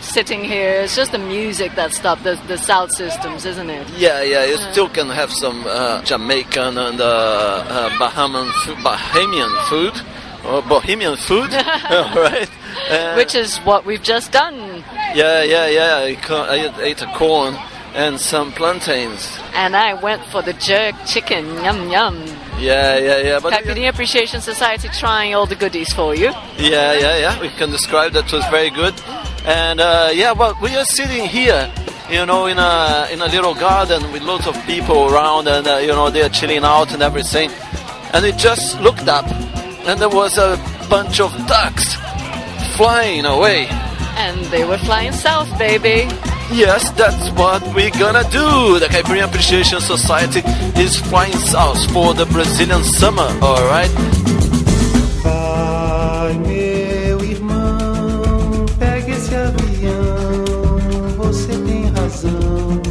sitting here. It's just the music that stopped the sound systems, isn't it? Yeah, you still can have some Jamaican and Bahamian food, or Bohemian food, right? Which is what we've just done. Yeah. I ate a corn and some plantains. And I went for the jerk chicken, yum yum. Yeah. But Caipirinha Appreciation Society trying all the goodies for you. Yeah. We can describe that was very good. And well, we are sitting here, in a little garden with lots of people around, and they are chilling out and everything. And we just looked up, and there was a bunch of ducks flying away. And they were flying south, baby. Yes, that's what we're gonna do. The Caipirinha Appreciation Society is flying south for the Brazilian summer, alright? Vai, meu irmão, pega esse avião. Você tem razão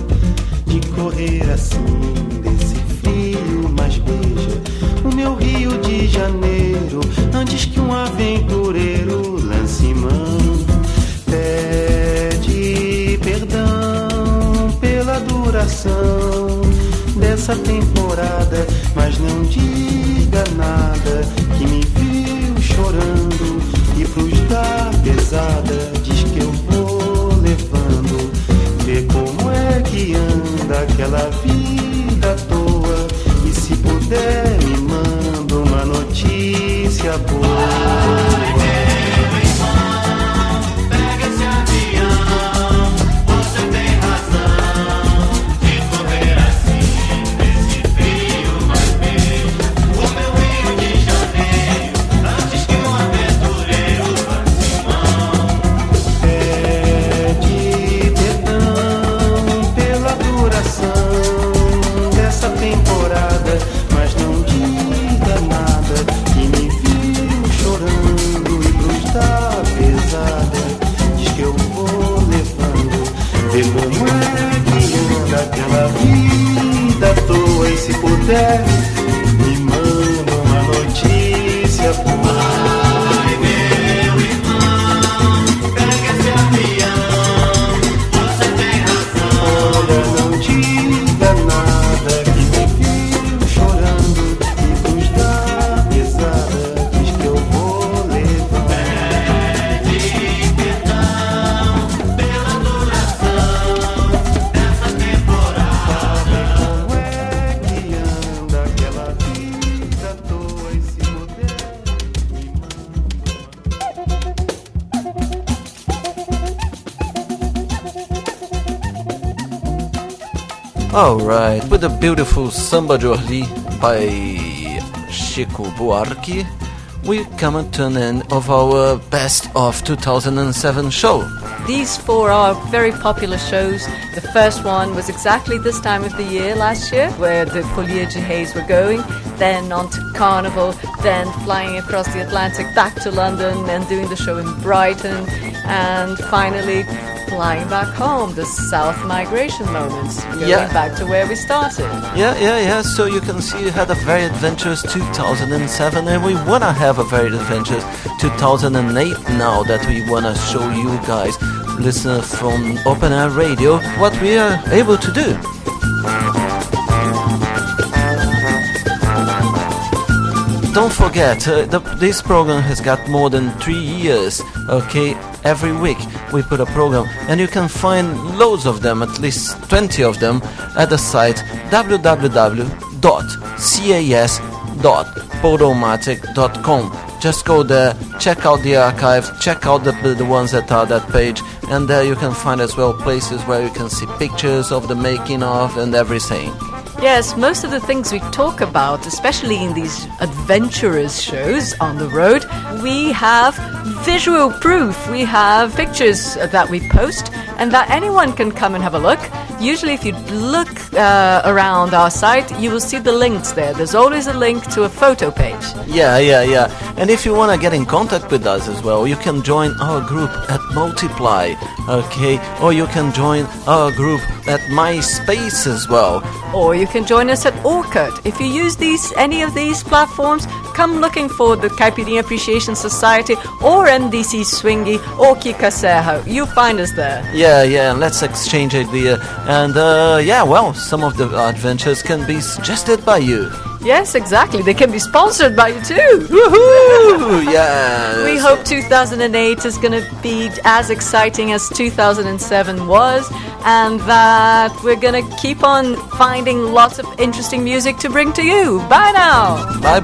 de correr assim desse frio, mas beija o meu Rio de Janeiro antes que um aventureiro lance mão. Pede perdão pela duração dessa temporada, mas não diga nada que me viu chorando e pros dar pesada diz que eu vou levando. Vê como é que anda aquela vida à toa, e se puder me manda uma notícia boa. Aquela vida à toa, e se puder me manda uma notícia boa. Ai, meu irmão, pega esse avião, você tem razão. Olha, não diga nada que me viu chorando e pros dar pesada diz que eu vou levar. Pede perdão pela duração dessa temporada. Como é que anda aquela vida à toa, e se puder me Alright, with the beautiful Samba de Orly by Chico Buarque, we come to an end of our Best of 2007 show. These 4 are very popular shows. The first one was exactly this time of the year last year, where the Folia de Reis were going, then on to Carnival, then flying across the Atlantic back to London and doing the show in Brighton, and finally flying back home, the South Migration Moments, going Yeah. back to where we started. Yeah. So you can see you had a very adventurous 2007, and we wanna have a very adventurous 2008 now that we wanna show you guys, listeners from Open Air Radio, what we are able to do. Don't forget, this program has got more than 3 years, okay? Every week we put a program, and you can find loads of them, at least 20 of them, at the site www.cas.podomatic.com. Just go there, check out the archive, check out the ones that are that page, and there you can find as well places where you can see pictures of the making of and everything. Yes, most of the things we talk about, especially in these adventurous shows on the road, we have visual proof. We have pictures that we post and that anyone can come and have a look. Usually if you look around our site, you will see the links there. There's always a link to a photo page. Yeah. And if you want to get in contact with us as well, you can join our group at Multiply, okay? Or you can join our group at MySpace as well. Or you can join us at Orkut. If you use any of these platforms, come looking for the Caipirinha Appreciation Society or MDC Swingy or Kika Serra. You'll find us there. Yeah, and let's exchange idea. And some of the adventures can be suggested by you. Yes, exactly. They can be sponsored by you too. Woohoo! Yeah. We hope 2008 is going to be as exciting as 2007 was, and that we're going to keep on finding lots of interesting music to bring to you. Bye now. Bye.